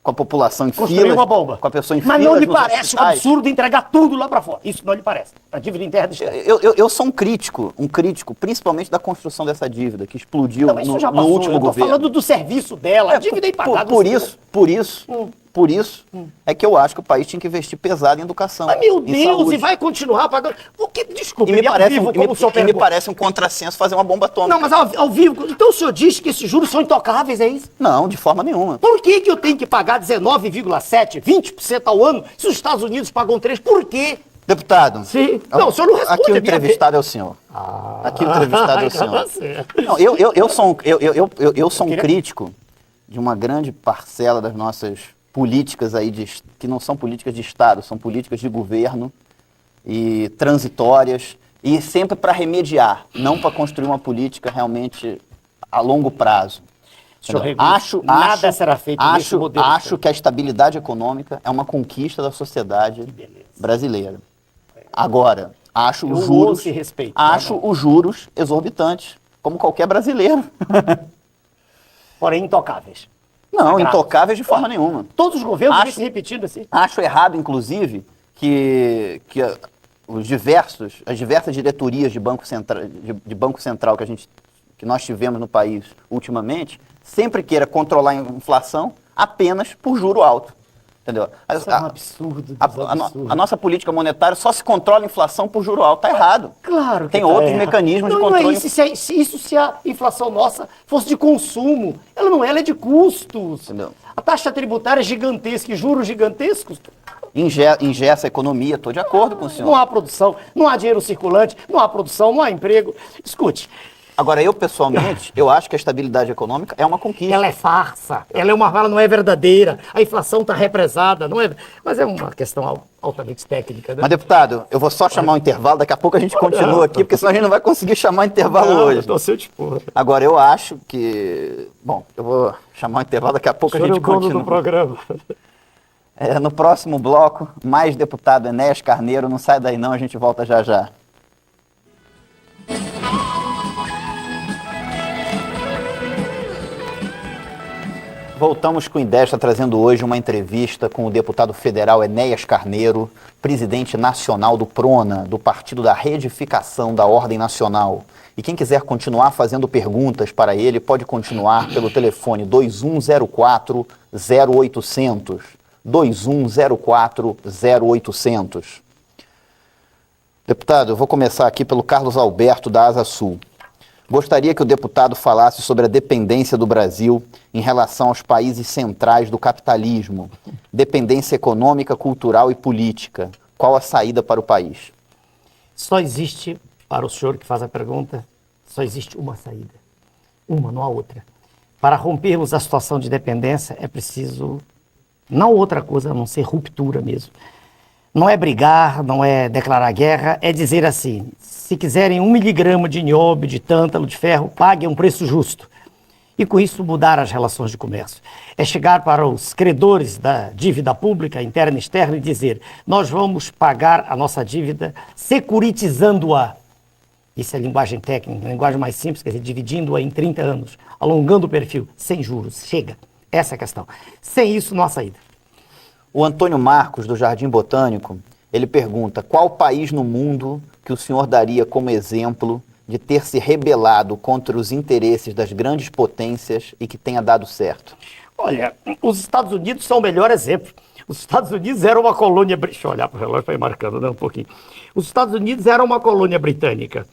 com a população em Construir filas, uma bomba. com a pessoa em Mas filas não lhe nos parece um hospitais. absurdo entregar tudo lá para fora. Isso não lhe parece. Para dívida interna e externa. Eu sou um crítico, principalmente da construção dessa dívida, que explodiu Não, mas isso já no passou. último Eu tô governo. falando do serviço dela. A dívida é impagada. Por isso é que eu acho que o país tinha que investir pesado em educação. Mas, meu em Deus, saúde. e vai continuar pagando. Porque, desculpe, E me parece, vivo, como o senhor e me pergunta. parece um contrassenso fazer uma bomba atômica. Não, mas ao vivo. Então o senhor diz que esses juros são intocáveis, é isso? Não, de forma nenhuma. Por que eu tenho que pagar 19,7%, 20% ao ano, se os Estados Unidos pagam 3%? Por quê? Deputado, Sim. Não, o senhor não responde aqui o a minha entrevistado é o senhor. Aqui o entrevistado é o senhor. Não, eu sou um crítico de uma grande parcela das nossas políticas aí, que não são políticas de Estado, são políticas de governo e transitórias, e sempre para remediar, não para construir uma política realmente a longo prazo. Senhor Regufe, nada será feito nesse modelo. Acho que a estabilidade econômica é uma conquista da sociedade brasileira. Agora, acho os juros exorbitantes como qualquer brasileiro. Porém, intocáveis. Não, Grave. intocáveis de forma nenhuma. Todos os governos Acho- vêm se repetindo assim. Acho errado, inclusive, que as diversas diretorias de Banco Central que nós tivemos no país ultimamente, sempre queira controlar a inflação apenas por juro alto. Entendeu? Isso é um absurdo. A nossa política monetária só se controla a inflação por juro alto. Está errado. Claro que Tem tá outros errado. mecanismos de Não, controle. Não é isso. Se a inflação nossa fosse de consumo, ela não é, ela é de custos. Entendeu? A taxa tributária é gigantesca e juros gigantescos. Ingessa a economia, estou de acordo com o senhor. Não há produção, não há dinheiro circulante, não há produção, não há emprego. Escute, Agora, eu pessoalmente, eu acho que a estabilidade econômica é uma conquista. ela é farsa, ela não é verdadeira, a inflação está represada, não é? Mas é uma questão altamente técnica, né? Mas, deputado, eu vou só chamar um intervalo, daqui a pouco a gente continua aqui, porque senão a gente não vai conseguir chamar intervalo hoje. Não, seu dispor. Agora, eu acho que... Bom, eu vou chamar um intervalo, daqui a pouco a gente continua. programa. No próximo bloco, mais deputado Enéas Carneiro, não sai daí não, a gente volta já já. Voltamos com o Idesta, trazendo hoje uma entrevista com o deputado federal Enéas Carneiro, presidente nacional do PRONA, do Partido da Reedificação da Ordem Nacional. E quem quiser continuar fazendo perguntas para ele, pode continuar pelo telefone 2104-0800. 2104-0800. Deputado, eu vou começar aqui pelo Carlos Alberto, da Asa Sul. Gostaria que o deputado falasse sobre a dependência do Brasil em relação aos países centrais do capitalismo. Dependência econômica, cultural e política. Qual a saída para o país? Só existe, para o senhor que faz a pergunta, só existe uma saída. Uma, não há outra. Para rompermos a situação de dependência, é preciso, não outra coisa a não ser ruptura mesmo. Não é brigar, não é declarar guerra, é dizer assim, se quiserem 1 miligrama de nióbio, de tântalo, de ferro, paguem um preço justo. E com isso mudar as relações de comércio. É chegar para os credores da dívida pública, interna e externa, e dizer, nós vamos pagar a nossa dívida securitizando-a. Isso é linguagem técnica, linguagem mais simples, quer dizer, dividindo-a em 30 anos, alongando o perfil, sem juros. Chega. Essa é a questão. Sem isso, não há saída. O Antônio Marcos, do Jardim Botânico, ele pergunta, qual país no mundo que o senhor daria como exemplo de ter se rebelado contra os interesses das grandes potências e que tenha dado certo? Olha, os Estados Unidos são o melhor exemplo. Os Estados Unidos eram uma colônia... Deixa eu olhar para o relógio para ir marcando, né, um pouquinho. Os Estados Unidos eram uma colônia britânica.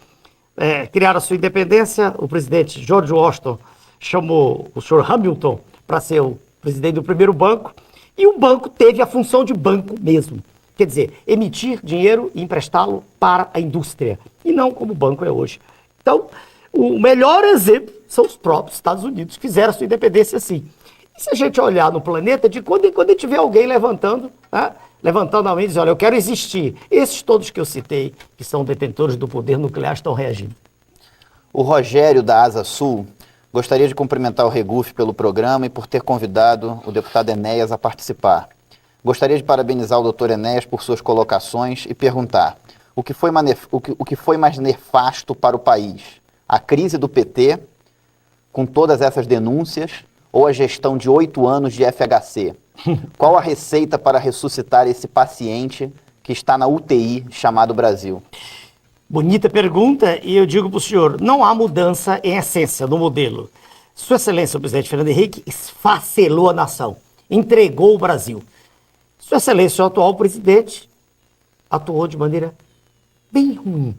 Criaram a sua independência, o presidente George Washington chamou o Sr. Hamilton para ser o presidente do primeiro banco, e o banco teve a função de banco mesmo. Quer dizer, emitir dinheiro e emprestá-lo para a indústria, e não como o banco é hoje. Então, o melhor exemplo são os próprios Estados Unidos, que fizeram a sua independência assim. E se a gente olhar no planeta, de quando em quando a gente vê alguém levantando, né? Levantando a mão e diz, olha, eu quero existir. Esses todos que eu citei, que são detentores do poder nuclear, estão reagindo. O Rogério, da Asa Sul, gostaria de cumprimentar o Regufe pelo programa e por ter convidado o deputado Enéas a participar. Gostaria de parabenizar o doutor Enéas por suas colocações e perguntar o que foi mais nefasto para o país? A crise do PT, com todas essas denúncias, ou a gestão de 8 anos de FHC? Qual a receita para ressuscitar esse paciente que está na UTI chamado Brasil? Bonita pergunta, e eu digo para o senhor, não há mudança em essência no modelo. Sua Excelência, o presidente Fernando Henrique, esfacelou a nação, entregou o Brasil. Sua Excelência, o atual presidente, atuou de maneira bem ruim,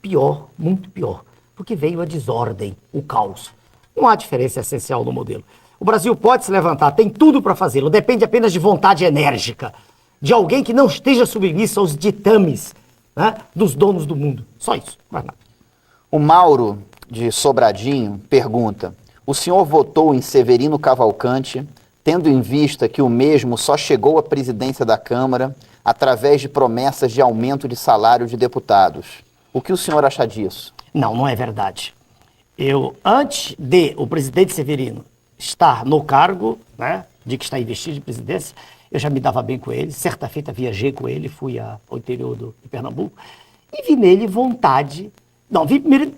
pior, muito pior, porque veio a desordem, o caos. Não há diferença essencial no modelo. O Brasil pode se levantar, tem tudo para fazê-lo, depende apenas de vontade enérgica, de alguém que não esteja submisso aos ditames, né, dos donos do mundo. Só isso, mais nada. O Mauro, de Sobradinho, pergunta, o senhor votou em Severino Cavalcante, tendo em vista que o mesmo só chegou à presidência da Câmara através de promessas de aumento de salário de deputados. O que o senhor acha disso? Não, não é verdade. Antes de o presidente Severino estar no cargo, né, de que está investido de presidência, eu já me dava bem com ele. Certa feita viajei com ele, fui ao interior de Pernambuco e vi nele vontade Não,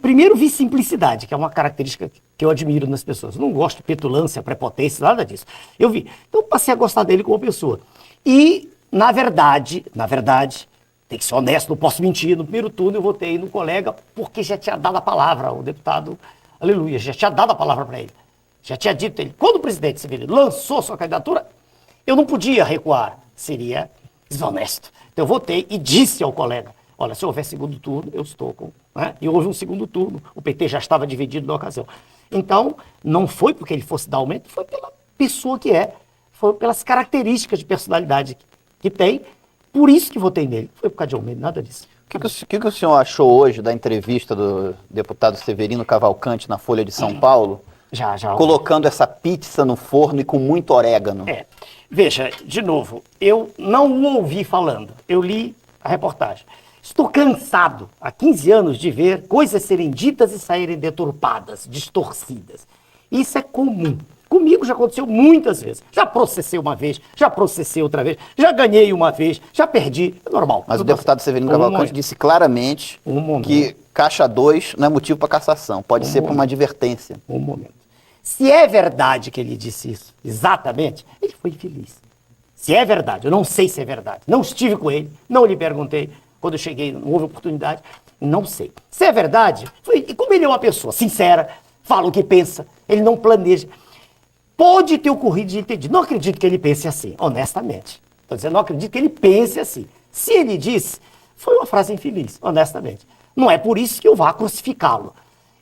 primeiro vi simplicidade, que é uma característica que eu admiro nas pessoas. Eu não gosto de petulância, prepotência, nada disso. Eu vi. Então passei a gostar dele como pessoa. E, na verdade, tem que ser honesto, não posso mentir. No primeiro turno eu votei no colega porque já tinha dado a palavra ao deputado, aleluia, já tinha dado a palavra para ele. Já tinha dito ele. Quando o presidente Severino lançou sua candidatura, eu não podia recuar. Seria desonesto. Então eu votei e disse ao colega, olha, se houver segundo turno, eu estou com... Né? E houve um segundo turno. O PT já estava dividido na ocasião. Então, não foi porque ele fosse dar aumento, foi pela pessoa que é. Foi pelas características de personalidade que tem. Por isso que votei nele. Foi por causa de aumento, nada disso. O que o senhor achou hoje da entrevista do deputado Severino Cavalcante na Folha de São Paulo? Já. Colocando essa pizza no forno e com muito orégano. Veja, de novo, eu não o ouvi falando. Eu li a reportagem. Estou cansado, há 15 anos, de ver coisas serem ditas e saírem deturpadas, distorcidas. Isso é comum. Comigo já aconteceu muitas vezes. Já processei uma vez, já processei outra vez, já ganhei uma vez, já perdi. É normal. Mas o deputado Severino Cavalcante disse claramente que Caixa 2 não é motivo para cassação. Pode ser para uma advertência. Um momento. Se é verdade que ele disse isso, exatamente, ele foi infeliz. Se é verdade, eu não sei se é verdade. Não estive com ele, não lhe perguntei. Quando eu cheguei, não houve oportunidade. Não sei. Se é verdade, e como ele é uma pessoa sincera, fala o que pensa, ele não planeja. Pode ter ocorrido de entendido. Não acredito que ele pense assim, honestamente. Estou dizendo, não acredito que ele pense assim. Se ele disse, foi uma frase infeliz, honestamente. Não é por isso que eu vá crucificá-lo.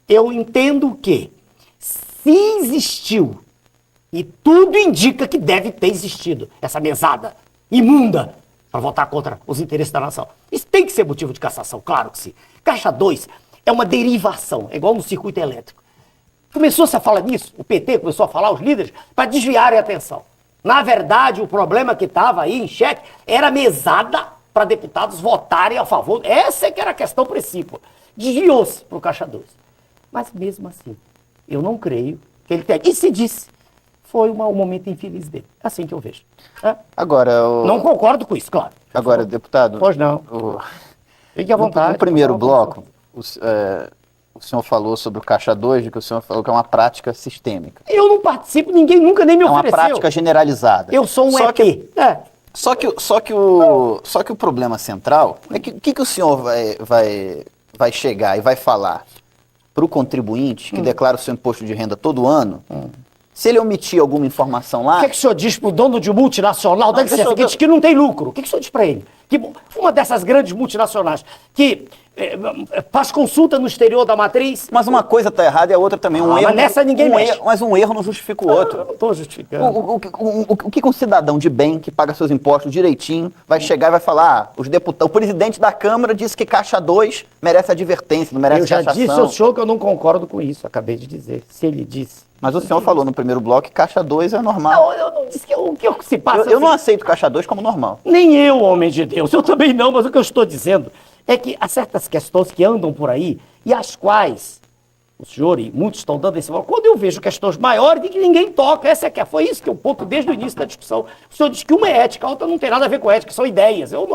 Eu entendo que, se existiu, e tudo indica que deve ter existido, essa mesada imunda para votar contra os interesses da nação. Isso tem que ser motivo de cassação, claro que sim. Caixa 2 é uma derivação, é igual no circuito elétrico. Começou-se a falar nisso, o PT começou a falar, os líderes, para desviarem a atenção. Na verdade, o problema que estava aí em xeque era a mesada para deputados votarem a favor. Essa é que era a questão principal. Desviou-se para o Caixa 2. Mas mesmo assim, eu não creio que ele tenha... E se disse, foi um momento infeliz dele. Assim que eu vejo. Agora... Não concordo com isso, claro. Agora, deputado... Pois não. Fique à vontade. No primeiro bloco, o senhor falou sobre o Caixa 2, que o senhor falou que é uma prática sistêmica. Eu não participo, ninguém nunca nem me ofereceu. É uma prática generalizada. Eu sou um ET. Só que o problema central é que o senhor vai chegar e vai falar para o contribuinte que declara o seu imposto de renda todo ano, se ele omitir alguma informação lá... O que o senhor diz para o dono de multinacional da licença que não tem lucro? O que o senhor diz para ele? Que uma dessas grandes multinacionais que faz consulta no exterior da matriz... Mas uma coisa está errada e a outra também. Um erro, mas nessa ninguém mexe. Mas um erro não justifica o outro. Eu não estou justificando. O que um cidadão de bem, que paga seus impostos direitinho, vai chegar e vai falar, o presidente da Câmara disse que Caixa 2 merece advertência, não merece cassação. Eu já disse ao senhor que eu não concordo com isso, acabei de dizer. Se ele disse... Mas o senhor falou no primeiro bloco que Caixa 2 é normal. Não, eu não disse que o que se passa... Eu não aceito Caixa 2 como normal. Nem eu, homem de Deus, eu também não, mas o que eu estou dizendo é que há certas questões que andam por aí e as quais o senhor e muitos estão dando esse valor. Quando eu vejo questões maiores de que ninguém toca, foi isso que eu ponto desde o início da discussão. O senhor diz que uma é ética, a outra não tem nada a ver com ética, são ideias. É um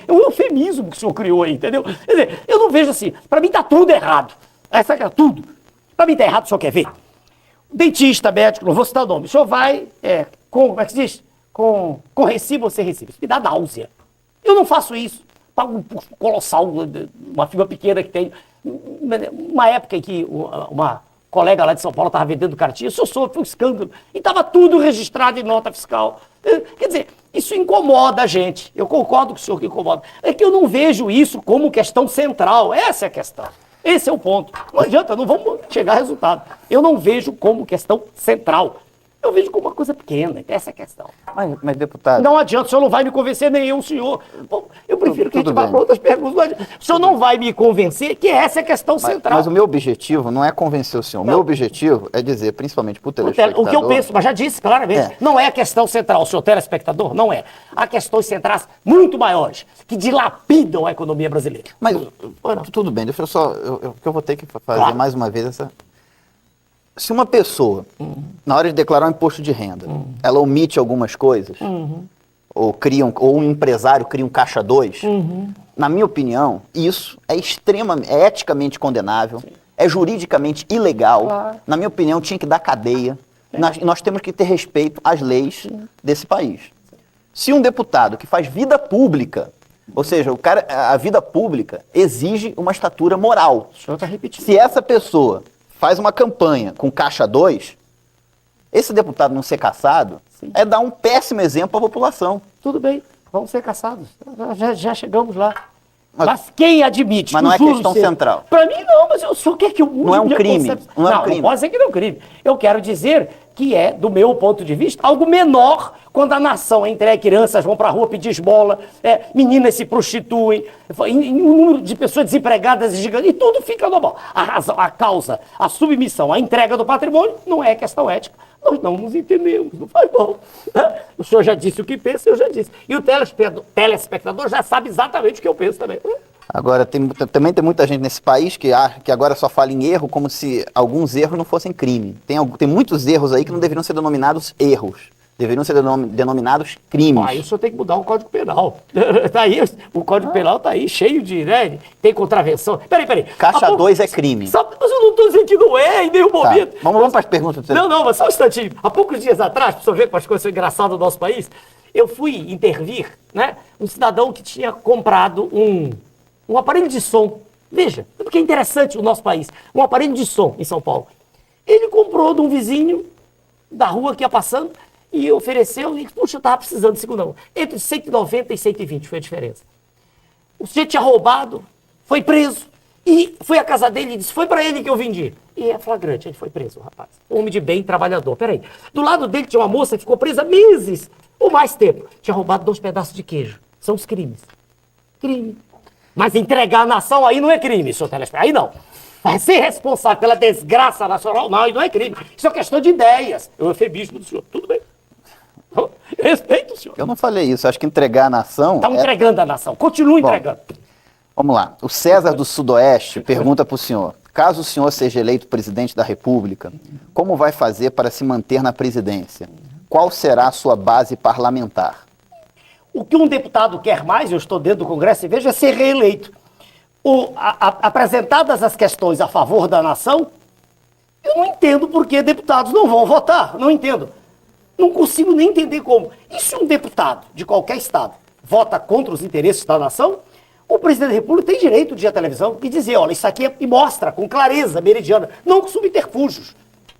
eufemismo que o senhor criou aí, entendeu? Quer dizer, eu não vejo assim, para mim está tudo errado. Essa é tudo. Para mim está errado, o senhor quer ver? Dentista, médico, não vou citar o nome, o senhor vai, como é que se diz? Com recibo ou sem recibo. Isso me dá náusea. Eu não faço isso. Pago um custo colossal, uma firma pequena que tem. Uma época em que uma colega lá de São Paulo estava vendendo cartinha, foi um escândalo. E estava tudo registrado em nota fiscal. Quer dizer, isso incomoda a gente. Eu concordo com o senhor que incomoda. É que eu não vejo isso como questão central. Essa é a questão. Esse é o ponto. Não adianta, não vamos chegar a resultado. Eu não vejo como questão central. Eu vejo como uma coisa pequena. Essa é a questão. Mas deputado... Não adianta, o senhor não vai me convencer, nem eu, o senhor. Bom, eu prefiro que a gente vá para outras perguntas. O senhor não vai me convencer que essa é a questão central. Mas o meu objetivo não é convencer o senhor. O meu objetivo é dizer, principalmente para o telespectador... O que eu penso, mas já disse claramente, não é a questão central. O senhor telespectador, não é. Há questões centrais muito maiores, que dilapidam a economia brasileira. Mas, tudo bem, deixa eu só... Eu vou ter que fazer mais uma vez essa... Se uma pessoa, na hora de declarar um imposto de renda, ela omite algumas coisas, ou um empresário cria um caixa 2, na minha opinião, isso é é eticamente condenável, é juridicamente ilegal. Claro. Na minha opinião, tinha que dar cadeia. Nós temos que ter respeito às leis desse país. Se um deputado que faz vida pública, ou seja, a vida pública exige uma estatura moral. O senhor está repetindo. Se essa pessoa faz uma campanha com caixa 2, esse deputado não ser cassado é dar um péssimo exemplo à população. Tudo bem, vamos ser caçados. Já chegamos lá. Mas quem admite? Mas não é questão central. Para mim não, mas o senhor quer que eu mude? Não é um crime. Não é um crime. Não pode dizer que não é um crime. Eu quero dizer que é, do meu ponto de vista, algo menor quando a nação entrega crianças, vão para a rua pedir esmola, meninas se prostituem, um número de pessoas desempregadas é gigante, e tudo fica normal. A razão, a causa, a submissão, a entrega do patrimônio não é questão ética. Nós não nos entendemos, não faz mal. Né? O senhor já disse o que pensa, eu já disse. E o telespectador já sabe exatamente o que eu penso também. Agora, também tem muita gente nesse país que agora só fala em erro como se alguns erros não fossem crime. Tem muitos erros aí que não deveriam ser denominados erros. Deveriam ser denominados crimes. Aí o senhor tem que mudar o Código Penal. Tá aí, o Código Penal está aí, cheio de, né? Tem contravenção. Peraí. Caixa 2 é crime. Mas eu não estou dizendo que não é em nenhum momento. Vamos para as perguntas. Não, mas só um instantinho. Há poucos dias atrás, para o senhor ver como as coisas são engraçadas do nosso país, eu fui intervir, né? Um cidadão que tinha comprado um aparelho de som. Veja, porque é interessante o nosso país. Um aparelho de som em São Paulo. Ele comprou de um vizinho da rua que ia passando e ofereceu, e puxa, eu estava precisando de segunda mão. Entre 190 e 120 foi a diferença. O sujeito tinha roubado, foi preso, e foi à casa dele e disse, foi para ele que eu vendi. E é flagrante, ele foi preso, o rapaz. Homem de bem, trabalhador. Peraí, do lado dele tinha uma moça que ficou presa meses, ou mais tempo. Tinha roubado 2 pedaços de queijo. São os crimes. Crime. Mas entregar a nação aí não é crime, senhor telespectador. Aí não. Vai ser responsável pela desgraça nacional? Não, aí não é crime. Isso é questão de ideias. É o eufemismo do senhor. Tudo bem. Respeito o senhor. Eu não falei isso. Acho que entregar a nação... Estão entregando a nação. Continua entregando. Vamos lá. O César do Sudoeste pergunta para o senhor. Caso o senhor seja eleito presidente da República, como vai fazer para se manter na presidência? Qual será a sua base parlamentar? O que um deputado quer mais, eu estou dentro do Congresso e vejo, é ser reeleito. Apresentadas as questões a favor da nação, eu não entendo por que deputados não vão votar. Não entendo. Não consigo nem entender como. E se um deputado de qualquer estado vota contra os interesses da nação, o presidente da República tem direito de ir à televisão e dizer, olha, isso aqui e mostra com clareza, meridiana, não com subterfúgios.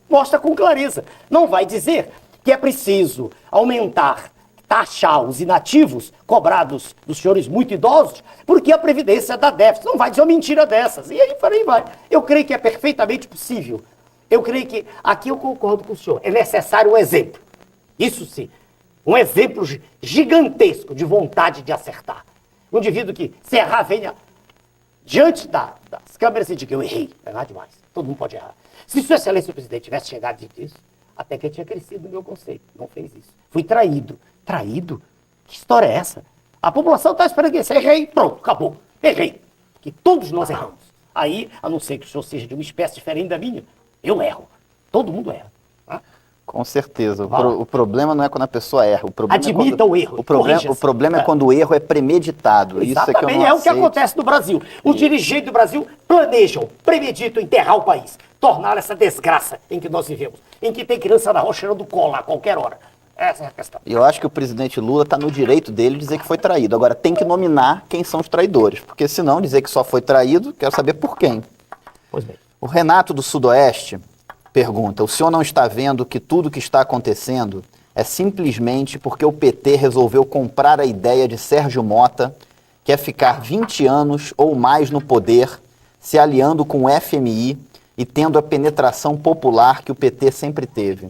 Mostra com clareza. Não vai dizer que é preciso aumentar, taxar os inativos cobrados dos senhores muito idosos, porque a Previdência dá déficit. Não vai dizer uma mentira dessas. E aí vai. Eu creio que é perfeitamente possível. Eu creio que, aqui eu concordo com o senhor, é necessário um exemplo. Isso sim, um exemplo gigantesco de vontade de acertar. Um indivíduo que, se errar, venha diante das câmeras e diga, eu errei, errar demais. Todo mundo pode errar. Se Sua Excelência o Presidente tivesse chegado e dito isso, até que eu tinha crescido no meu conceito. Não fez isso. Fui traído. Traído? Que história é essa? A população está esperando isso. Errei, pronto, acabou. Errei. Que todos nós erramos. Aí, a não ser que o senhor seja de uma espécie diferente da minha, eu erro. Todo mundo erra. Tá? Com certeza. O problema não é quando a pessoa erra. O problema Admita o erro. O problema é quando o erro é premeditado. Exatamente, isso é que eu não o que acontece no Brasil. Os dirigentes do Brasil planejam, premeditam enterrar o país. Tornar essa desgraça em que nós vivemos. Em que tem criança na rua cheirando cola a qualquer hora. Essa é a questão. Eu acho que o presidente Lula está no direito dele de dizer que foi traído. Agora, tem que nominar quem são os traidores. Porque senão, dizer que só foi traído, quero saber por quem. Pois bem. O Renato do Sudoeste pergunta, o senhor não está vendo que tudo que está acontecendo é simplesmente porque o PT resolveu comprar a ideia de Sérgio Mota, que é ficar 20 anos ou mais no poder, se aliando com o FMI e tendo a penetração popular que o PT sempre teve?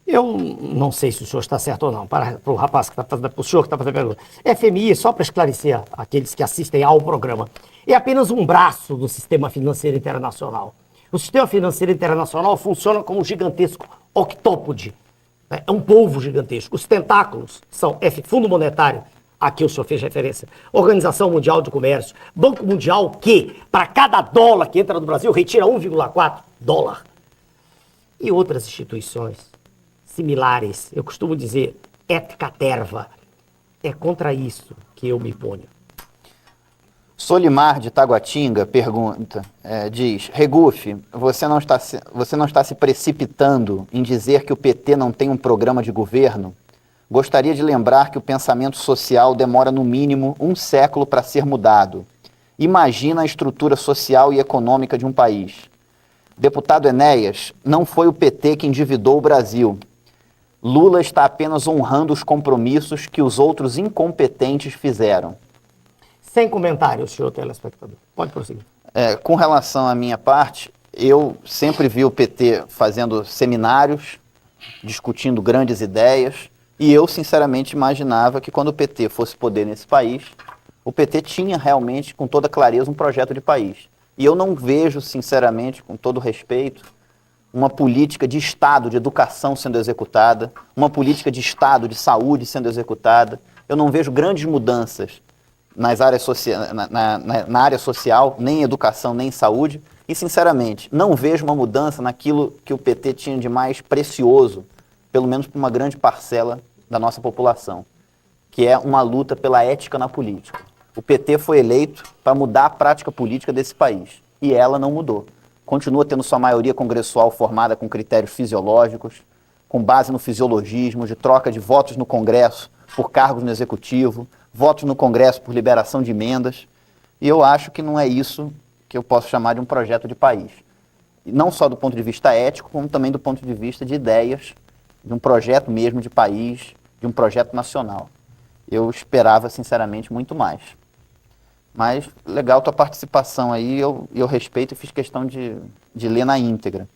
Eu não sei se o senhor está certo ou não, para o rapaz que está fazendo, para o senhor que está fazendo a pergunta. FMI, só para esclarecer aqueles que assistem ao programa, é apenas um braço do sistema financeiro internacional. O sistema financeiro internacional funciona como um gigantesco octópode. Né? É um polvo gigantesco. Os tentáculos são Fundo Monetário, aqui o senhor fez referência, Organização Mundial de Comércio, Banco Mundial, que para cada dólar que entra no Brasil retira 1,4 dólar. E outras instituições similares, eu costumo dizer, et caterva, É contra isso que eu me ponho. Solimar de Taguatinga pergunta, diz, Regufe, você não está se precipitando em dizer que o PT não tem um programa de governo? Gostaria de lembrar que o pensamento social demora no mínimo um século para ser mudado. Imagina a estrutura social e econômica de um país. Deputado Enéas, não foi o PT que endividou o Brasil. Lula está apenas honrando os compromissos que os outros incompetentes fizeram. Sem comentários, senhor telespectador. Pode prosseguir. Com relação à minha parte, eu sempre vi o PT fazendo seminários, discutindo grandes ideias, e eu, sinceramente, imaginava que quando o PT fosse poder nesse país, o PT tinha realmente, com toda clareza, um projeto de país. E eu não vejo, sinceramente, com todo respeito, uma política de Estado, de educação sendo executada, uma política de Estado, de saúde sendo executada. Eu não vejo grandes mudanças nas áreas na área social, nem em educação, nem em saúde. E, sinceramente, não vejo uma mudança naquilo que o PT tinha de mais precioso, pelo menos para uma grande parcela da nossa população, que é uma luta pela ética na política. O PT foi eleito para mudar a prática política desse país, e ela não mudou. Continua tendo sua maioria congressual formada com critérios fisiológicos, com base no fisiologismo, de troca de votos no Congresso por cargos no Executivo, votos no Congresso por liberação de emendas, e eu acho que não é isso que eu posso chamar de um projeto de país. E não só do ponto de vista ético, como também do ponto de vista de ideias, de um projeto mesmo de país, de um projeto nacional. Eu esperava, sinceramente, muito mais. Mas, legal tua participação aí, eu respeito e fiz questão de ler na íntegra.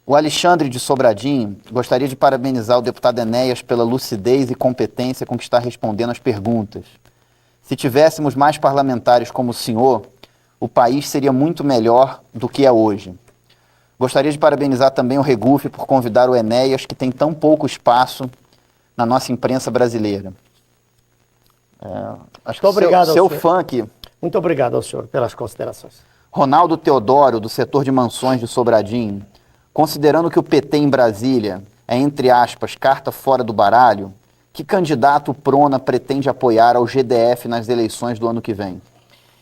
O Alexandre de Sobradinho gostaria de parabenizar o deputado Enéas pela lucidez e competência com que está respondendo as perguntas. Se tivéssemos mais parlamentares como o senhor, o país seria muito melhor do que é hoje. Gostaria de parabenizar também o Regufe por convidar o Enéas, que tem tão pouco espaço na nossa imprensa brasileira. Acho que obrigado seu fã aqui. Muito obrigado ao senhor pelas considerações. Ronaldo Teodoro, do setor de mansões de Sobradinho, considerando que o PT em Brasília é, entre aspas, carta fora do baralho, que candidato o Prona pretende apoiar ao GDF nas eleições do ano que vem?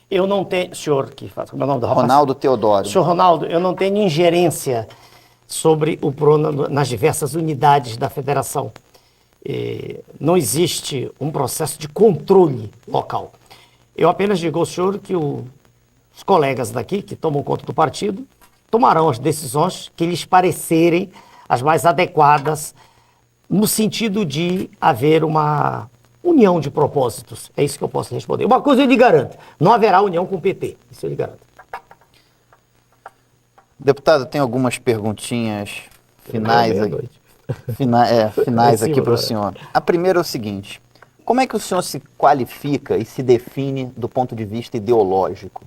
Eu não tenho... Senhor, que faz... Como é o nome do rapaz? Ronaldo Teodoro. Senhor Ronaldo, eu não tenho ingerência sobre o Prona nas diversas unidades da federação. Não existe um processo de controle local. Eu apenas digo ao senhor que os colegas daqui, que tomam conta do partido, tomarão as decisões que lhes parecerem as mais adequadas, no sentido de haver uma união de propósitos. É isso que eu posso responder. Uma coisa eu lhe garanto, não haverá união com o PT, isso eu lhe garanto. Deputado, tem algumas perguntinhas finais aqui. Finais aqui para o senhor. A primeira é o seguinte: como é que o senhor se qualifica e se define do ponto de vista ideológico?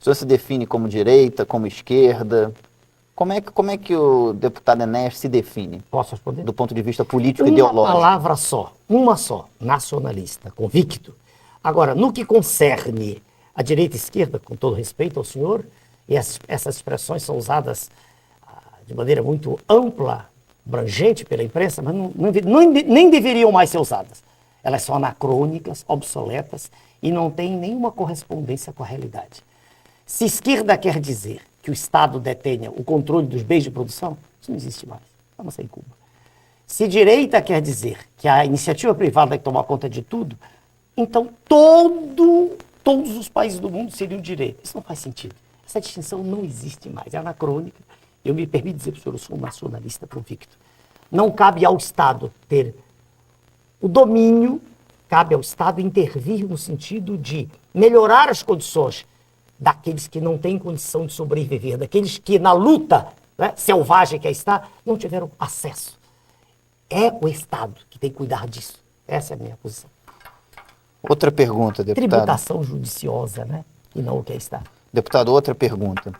O senhor se define como direita, como esquerda? Como é que o deputado Enéas se define? Posso responder? Do ponto de vista político e ideológico. Uma só, nacionalista, convicto. Agora, no que concerne a direita e a esquerda, com todo respeito ao senhor, e essas expressões são usadas de maneira muito ampla, abrangente pela imprensa, mas nem deveriam mais ser usadas. Elas são anacrônicas, obsoletas e não têm nenhuma correspondência com a realidade. Se esquerda quer dizer que o Estado detenha o controle dos bens de produção, isso não existe mais. Vamos sair em Cuba. Se direita quer dizer que a iniciativa privada tem que tomar conta de tudo, então todos os países do mundo seriam direita. Isso não faz sentido. Essa distinção não existe mais, é anacrônica. Eu me permito dizer para o senhor, eu sou um nacionalista convicto. Não cabe ao Estado ter o domínio, cabe ao Estado intervir no sentido de melhorar as condições daqueles que não têm condição de sobreviver, daqueles que na luta, né, selvagem que aí está, não tiveram acesso. É o Estado que tem que cuidar disso. Essa é a minha posição. Outra pergunta, deputado. Tributação judiciosa, né? E não o que aí está. Deputado, outra pergunta.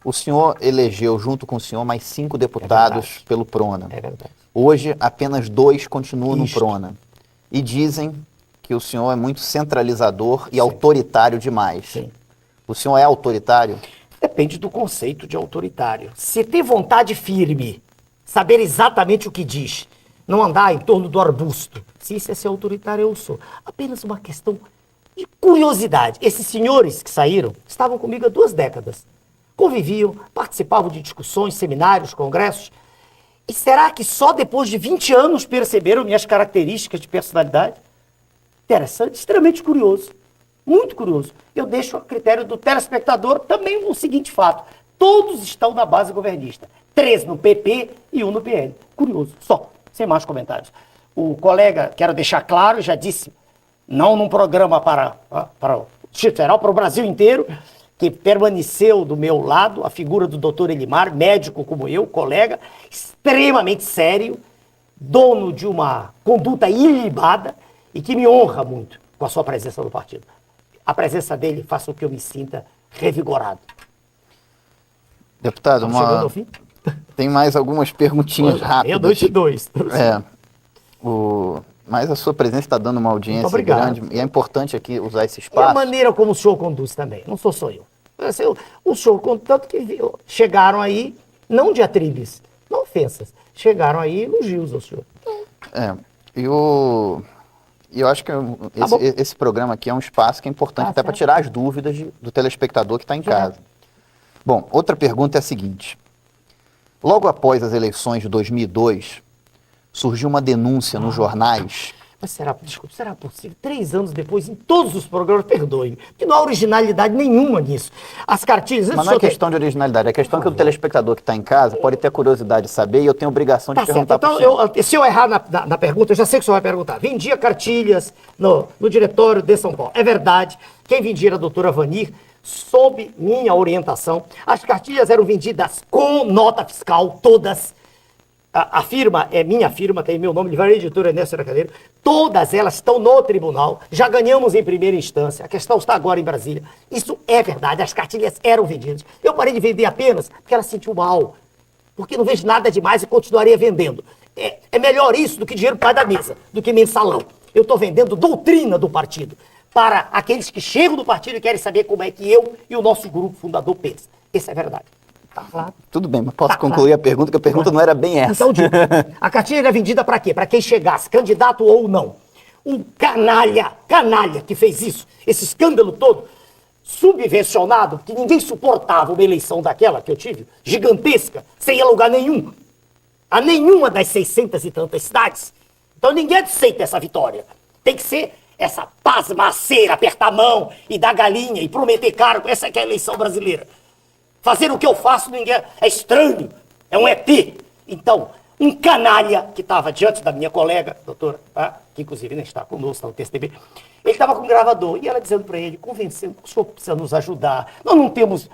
O senhor elegeu, junto com o senhor, mais 5 deputados pelo Prona. É verdade. Hoje, apenas 2 continuam no Prona. E dizem que o senhor é muito centralizador e autoritário demais. Sim. O senhor é autoritário? Depende do conceito de autoritário. Se ter vontade firme, saber exatamente o que diz, não andar em torno do arbusto. Se isso é ser autoritário, eu sou. Apenas uma questão de curiosidade. Esses senhores que saíram estavam comigo há 2 décadas. Conviviam, participavam de discussões, seminários, congressos. E será que só depois de 20 anos perceberam minhas características de personalidade? Interessante, extremamente curioso. Muito curioso. Eu deixo a critério do telespectador também o seguinte fato. Todos estão na base governista. 3 no PP e 1 no PL. Curioso, só. Sem mais comentários. O colega, quero deixar claro, já disse, não num programa para o Distrito Federal, para o Brasil inteiro, que permaneceu do meu lado a figura do doutor Elimar, médico como eu, colega, extremamente sério, dono de uma conduta ilibada e que me honra muito com a sua presença no partido. A presença dele faz com que eu me sinta revigorado. Deputado, Chegando ao fim? Tem mais algumas perguntinhas rápidas. Eu dou te dois. Mas a sua presença está dando uma audiência grande e é importante aqui usar esse espaço. E a maneira como o senhor conduz também, não sou só eu. O senhor, tanto que chegaram aí, não diatribes, não ofensas, chegaram aí elogios ao senhor. E eu acho que esse programa aqui é um espaço que é importante até para tirar as dúvidas do telespectador que está em casa. Bom, outra pergunta é a seguinte. Logo após as eleições de 2002, surgiu uma denúncia nos jornais. Mas será possível? 3 anos depois, em todos os programas, perdoe-me, porque não há originalidade nenhuma nisso. As cartilhas... Mas não é questão de originalidade, é questão que o telespectador que está em casa pode ter curiosidade de saber e eu tenho obrigação de perguntar para o senhor. Então, se eu errar na pergunta, eu já sei que o senhor vai perguntar. Vendia cartilhas no diretório de São Paulo. É verdade, quem vendia era a doutora Vanir, sob minha orientação. As cartilhas eram vendidas com nota fiscal, todas. A firma é minha firma, tem meu nome, Livraria Editora Ernesto Aracaneiro. Todas elas estão no tribunal. Já ganhamos em primeira instância. A questão está agora em Brasília. Isso é verdade. As cartilhas eram vendidas. Eu parei de vender apenas porque ela sentiu mal. Porque não vejo nada demais e continuaria vendendo. É melhor isso do que dinheiro para da mesa, do que mensalão. Eu estou vendendo doutrina do partido para aqueles que chegam do partido e querem saber como é que eu e o nosso grupo fundador pensam. Isso é verdade. Tá claro? Tudo bem, mas posso concluir a pergunta, que a pergunta não era bem essa. Então, digo, a cartilha era vendida para quê? Para quem chegasse, candidato ou não. Um canalha que fez isso, esse escândalo todo, subvencionado, porque ninguém suportava uma eleição daquela que eu tive, gigantesca, sem ir a lugar nenhum. A nenhuma das 600 e tantas cidades. Então ninguém aceita essa vitória. Tem que ser essa pasmaceira, apertar a mão e dar galinha e prometer cargo. Essa que é a eleição brasileira. Fazer o que eu faço ninguém é estranho, é um ET. Então, um canalha que estava diante da minha colega, doutora, que inclusive nem está conosco, está no TSTB, ele estava com um gravador e ela dizendo para ele, convencendo, o senhor precisa nos ajudar, nós não temos,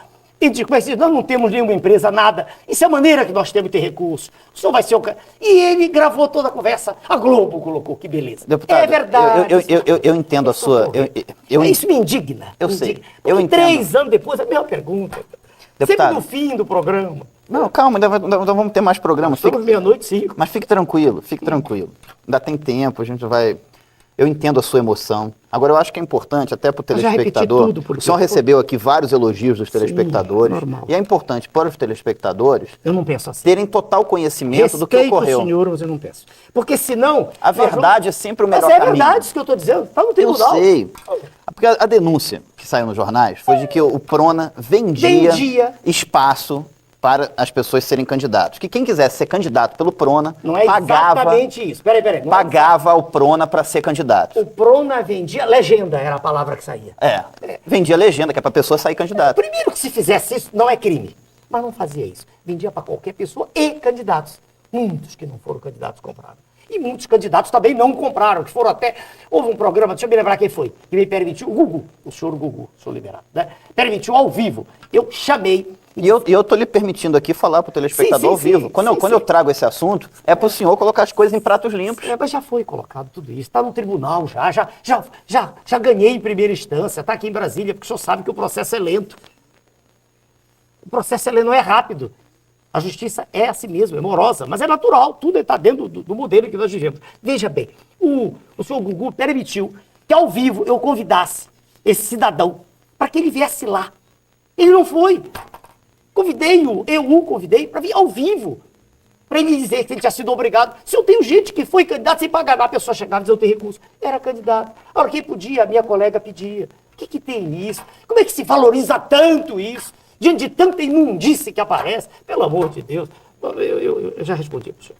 nós não temos nenhuma empresa, nada, isso é a maneira que nós temos de ter recursos, o senhor vai ser o cara. E ele gravou toda a conversa, a Globo colocou, que beleza. Deputado, é verdade. Eu entendo a sua... Isso me indigna. Eu sei. Eu entendo. 3 anos depois, a mesma pergunta. Deputado, sempre no fim do programa. Não, calma, ainda vamos ter mais programas. Estamos meia-noite, 5. Mas fique tranquilo. Ainda tem tempo, a gente vai... Eu entendo a sua emoção. Agora, eu acho que é importante, até para o telespectador... O senhor recebeu aqui vários elogios dos telespectadores. Normal. E é importante para os telespectadores... Eu não penso assim. Terem total conhecimento do que ocorreu. Respeito o senhor, mas eu não penso. Porque senão... A verdade é sempre o melhor caminho. Mas é verdade isso que eu estou dizendo. Está no tribunal. Eu sei. Porque a denúncia que saiu nos jornais foi de que o Prona vendia espaço para as pessoas serem candidatos. Que quem quisesse ser candidato pelo Prona, não é pagava, exatamente isso. Peraí. Pagava ao Prona para ser candidato. O Prona vendia legenda, era a palavra que saía. Vendia legenda, que é para a pessoa sair candidato. Primeiro que se fizesse isso, não é crime. Mas não fazia isso. Vendia para qualquer pessoa e candidatos. Muitos que não foram candidatos compraram. E muitos candidatos também não compraram, que foram até... Houve um programa, deixa eu me lembrar quem foi, que me permitiu, o Gugu, o senhor Gugu, sou liberado, né? Permitiu ao vivo. Eu chamei... E eu estou lhe permitindo aqui falar para o telespectador ao vivo. Quando eu trago esse assunto, é para o senhor colocar as coisas em pratos limpos. Mas já foi colocado tudo isso, está no tribunal já ganhei em primeira instância, está aqui em Brasília, porque o senhor sabe que o processo é lento. O processo não é rápido. A justiça é assim mesmo, é morosa, mas é natural, tudo está dentro do modelo que nós vivemos. Veja bem, o senhor Gugu permitiu que ao vivo eu convidasse esse cidadão para que ele viesse lá. Ele não foi. Eu o convidei para vir ao vivo. para ele dizer que ele tinha sido obrigado. Se eu tenho gente que foi candidato sem pagar, a pessoa chegava e dizia, eu tenho recurso. Era candidato. Agora, quem podia, a minha colega pedia. O que tem nisso? Como é que se valoriza tanto isso? Diante de tanta imundície que aparece? Pelo amor de Deus. Eu já respondi para o senhor.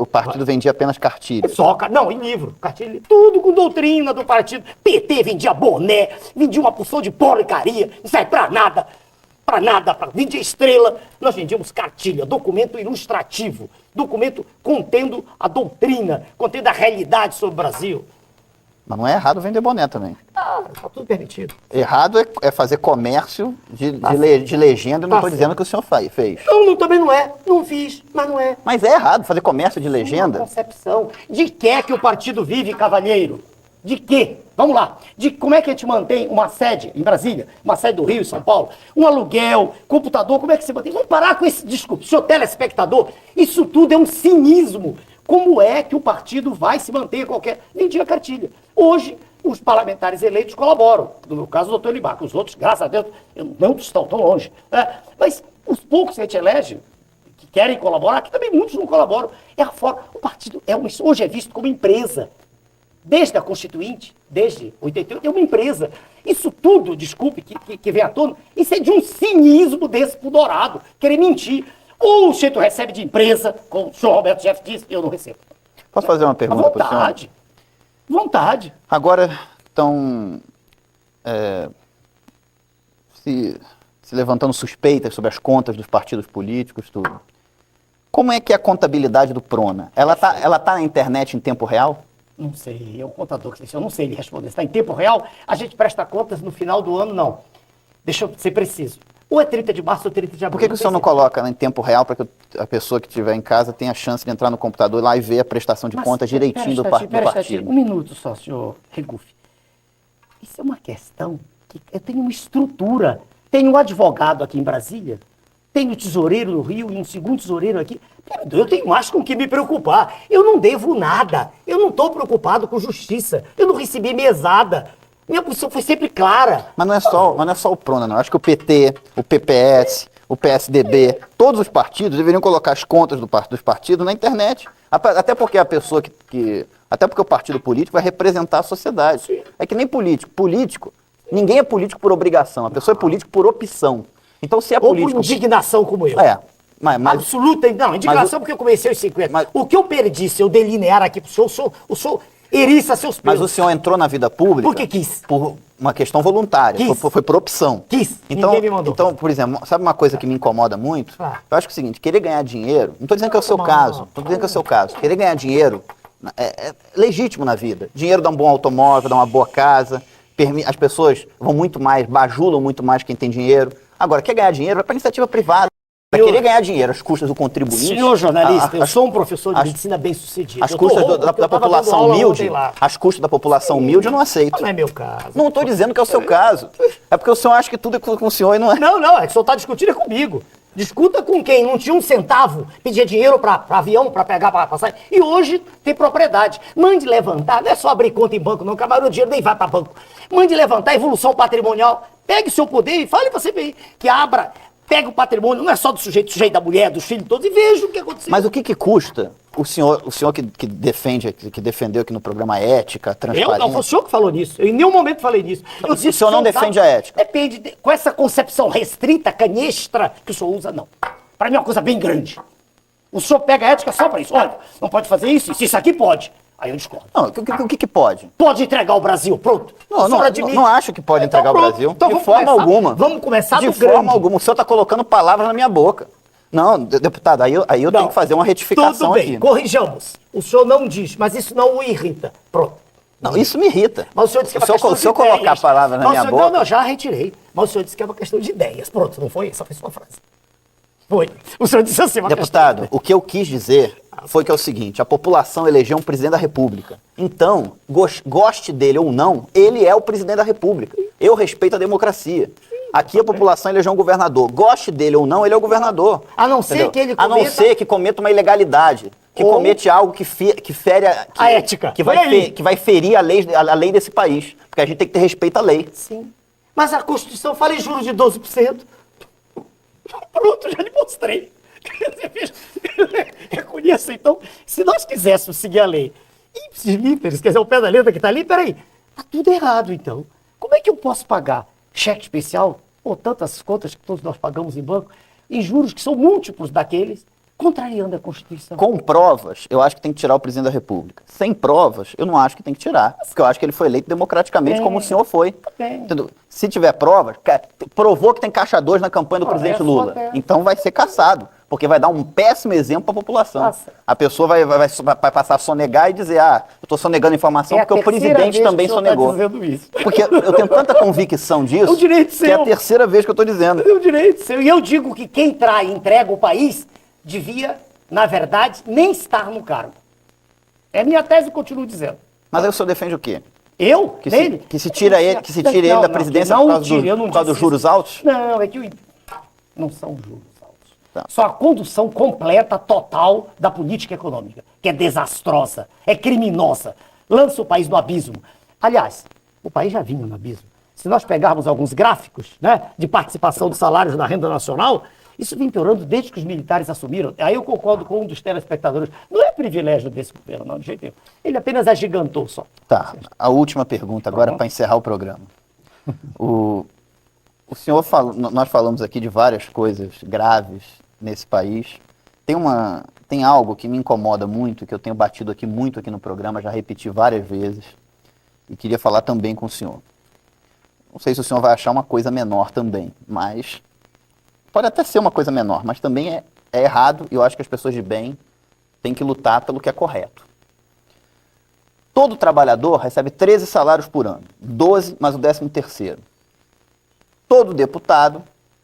O partido vendia apenas cartilhas. Só, não, em livro, cartilha, tudo com doutrina do partido. PT vendia boné, vendia uma porção de porcaria, não serve pra nada, vendia estrela. Nós vendíamos cartilha, documento ilustrativo, documento contendo a doutrina, contendo a realidade sobre o Brasil. Mas não é errado vender boné também. Ah, tá tudo permitido. Errado é fazer comércio de legenda, e não estou dizendo que o senhor fez. Não, também não é. Não fiz, mas não é. Mas é errado fazer comércio de legenda? Uma concepção. De que é que o partido vive, cavalheiro? De quê? Vamos lá. De como é que a gente mantém uma sede em Brasília, uma sede do Rio e São Paulo, um aluguel, computador, como é que se mantém? Vamos parar com esse, desculpe, senhor telespectador, isso tudo é um cinismo. Como é que o partido vai se manter qualquer... Vendia cartilha. Hoje, os parlamentares eleitos colaboram. No meu caso, o doutor Libaco. Os outros, graças a Deus, não estão tão longe. Mas os poucos que a gente elege, que querem colaborar, que também muitos não colaboram, é a forma... O partido hoje é visto como empresa. Desde a Constituinte, desde 88, é uma empresa. Isso tudo, desculpe, que vem à tona, isso é de um cinismo desse pudorado, querer mentir. Ou o Cheto recebe de empresa, como o senhor Roberto Jeff disse, eu não recebo. Posso fazer uma pergunta para o senhor? Vontade. Vontade. Agora estão se levantando suspeitas sobre as contas dos partidos políticos, tudo. Como é que é a contabilidade do Prona? Ela tá na internet em tempo real? Não sei, é o contador que eu não sei ele responder. Está em tempo real, a gente presta contas no final do ano, não. Deixa eu ser preciso. Ou é 30 de março ou 30 de abril. Por que o senhor não coloca em tempo real para que a pessoa que estiver em casa tenha a chance de entrar no computador lá e ver a prestação de contas direitinho do partido? Um minuto só, senhor Regufe. Isso é uma questão que eu tenho uma estrutura. Tenho um advogado aqui em Brasília, tenho um tesoureiro no Rio e um segundo tesoureiro aqui. Eu tenho mais com o que me preocupar. Eu não devo nada. Eu não estou preocupado com justiça. Eu não recebi mesada. Minha posição foi sempre clara. Mas não é só o Prona, não. Acho que o PT, o PPS, o PSDB, todos os partidos deveriam colocar as contas dos partidos na internet. Até porque a pessoa até porque o partido político vai representar a sociedade. Sim. É que nem político. Político, ninguém é político por obrigação. A pessoa é político por opção. Então, se é político... Ou por indignação como eu. Mas, absoluta, não, indignação porque eu comecei aos 50. O que eu perdi, se eu delinear aqui pro senhor, o senhor eriça seus pelos. Mas o senhor entrou na vida pública... Porque quis. Por uma questão voluntária, foi por opção. Quis, então, ninguém me mandou. Então, por exemplo, sabe uma coisa que me incomoda muito? Eu acho que é o seguinte, querer ganhar dinheiro, não estou dizendo que é o seu caso, querer ganhar dinheiro é legítimo na vida. Dinheiro dá um bom automóvel, dá uma boa casa, as pessoas vão muito mais, bajulam muito mais quem tem dinheiro. Agora, quer ganhar dinheiro, vai para iniciativa privada. Vai querer ganhar dinheiro às custas do contribuinte. Senhor jornalista, eu sou um professor de medicina bem sucedido. As custas da população humilde, as custas da população humilde eu não aceito. Não é meu caso. Não estou dizendo que é o seu caso. É porque o senhor acha que tudo é com o senhor e não é. Não, é que o senhor está discutindo comigo. Discuta com quem não tinha um centavo, pedia dinheiro para avião, para pegar para passagem, e hoje tem propriedade. Mande levantar, não é só abrir conta em banco não, que a maioria do dinheiro nem vai para banco. Mande levantar a evolução patrimonial, pegue o seu poder e fale para você ver, que abra, pega o patrimônio, não é só do sujeito da mulher, dos filhos todos, e veja o que aconteceu. Mas o que custa o senhor que defendeu aqui no programa ética, transparência... Não, foi o senhor que falou nisso. Eu em nenhum momento falei nisso. O senhor não defende a ética? Depende, com essa concepção restrita, canestra, que o senhor usa, não. Para mim é uma coisa bem grande. O senhor pega a ética só para isso. Olha, não pode fazer isso aqui pode. Aí eu discordo. Não, o que pode? Pode entregar o Brasil, pronto. Não acho que pode entregar o Brasil. Então, de forma alguma. Vamos começar de forma alguma. O senhor está colocando palavras na minha boca. Não, deputado, aí eu tenho que fazer uma retificação aqui. Tudo bem, corrijamos. O senhor não diz, mas isso não o irrita. Pronto. Não, isso me irrita. Mas o senhor disse que é uma questão de ideias. Se eu colocar palavras na minha boca... Não, já retirei. Mas o senhor disse que é uma questão de ideias. Pronto, não foi? Essa foi sua frase. Foi. O senhor disse assim, deputado, o que eu quis dizer foi que é o seguinte, a população elegeu um presidente da República. Então, goste dele ou não, ele é o presidente da República. Eu respeito a democracia. Aqui a população elegeu um governador. Goste dele ou não, ele é o governador. A não ser que ele cometa... A não ser que cometa uma ilegalidade. Que comete algo que fere a ética. Que vai ferir a lei desse país. Porque a gente tem que ter respeito à lei. Sim. Mas a Constituição fala em juros de 12%. Pronto, já lhe mostrei. Reconheça, então, se nós quiséssemos seguir a lei, ipsis literis, quer dizer, o pé da letra que está ali, peraí, está tudo errado, então. Como é que eu posso pagar cheque especial, ou tantas contas que todos nós pagamos em banco, em juros que são múltiplos daqueles, contrariando a Constituição? Com provas, eu acho que tem que tirar o presidente da República. Sem provas, eu não acho que tem que tirar. Porque eu acho que ele foi eleito democraticamente, como o senhor foi. Entendeu? Se tiver provas, provou que tem caixa 2 na campanha do presidente Lula. Então vai ser cassado. Porque vai dar um péssimo exemplo para a população. Nossa. A pessoa vai passar a sonegar e dizer, eu estou sonegando informação porque o presidente também sonegou. Porque eu tenho tanta convicção disso, é o direito seu. Que é a terceira vez que eu estou dizendo. É o direito seu. E eu digo que quem trai e entrega o país devia, na verdade, nem estar no cargo. É minha tese, eu continuo dizendo. Mas aí o senhor defende o quê? Eu? Que se tire ele da presidência por causa dos juros altos? Não, é que não são juros altos. Tá. Só a condução completa, total da política econômica, que é desastrosa, é criminosa, lança o país no abismo. Aliás, o país já vinha no abismo. Se nós pegarmos alguns gráficos, né, de participação dos salários na renda nacional, isso vem piorando desde que os militares assumiram. Aí eu concordo com um dos telespectadores. Não é privilégio desse governo, não, de jeito nenhum. Ele apenas agigantou só. Tá, a última pergunta agora para encerrar o programa. O senhor falou, nós falamos aqui de várias coisas graves nesse país. Tem algo que me incomoda muito, que eu tenho batido aqui muito aqui no programa, já repeti várias vezes, e queria falar também com o senhor. Não sei se o senhor vai achar uma coisa menor também, mas pode até ser uma coisa menor, mas também é errado, e eu acho que as pessoas de bem têm que lutar pelo que é correto. Todo trabalhador recebe 13 salários por ano, 12 mais o 13º. Todo deputado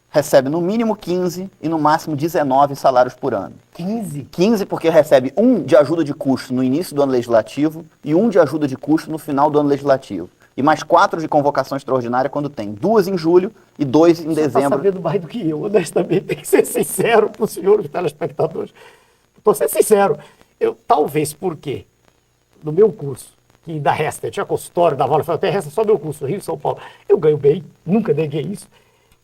recebe no mínimo 15 e no máximo 19 salários por ano. 15? 15 porque recebe um de ajuda de custo no início do ano legislativo e um de ajuda de custo no final do ano legislativo. E mais 4 de convocação extraordinária quando tem 2 em julho e 2 em dezembro. Você está sabendo mais do que eu, honestamente, tem que ser sincero para os senhores telespectadores. Estou sendo sincero. Talvez porque no meu curso, que ainda resta, eu tinha consultório, dava aula, até resta só meu curso, Rio e São Paulo. Eu ganho bem, nunca neguei isso.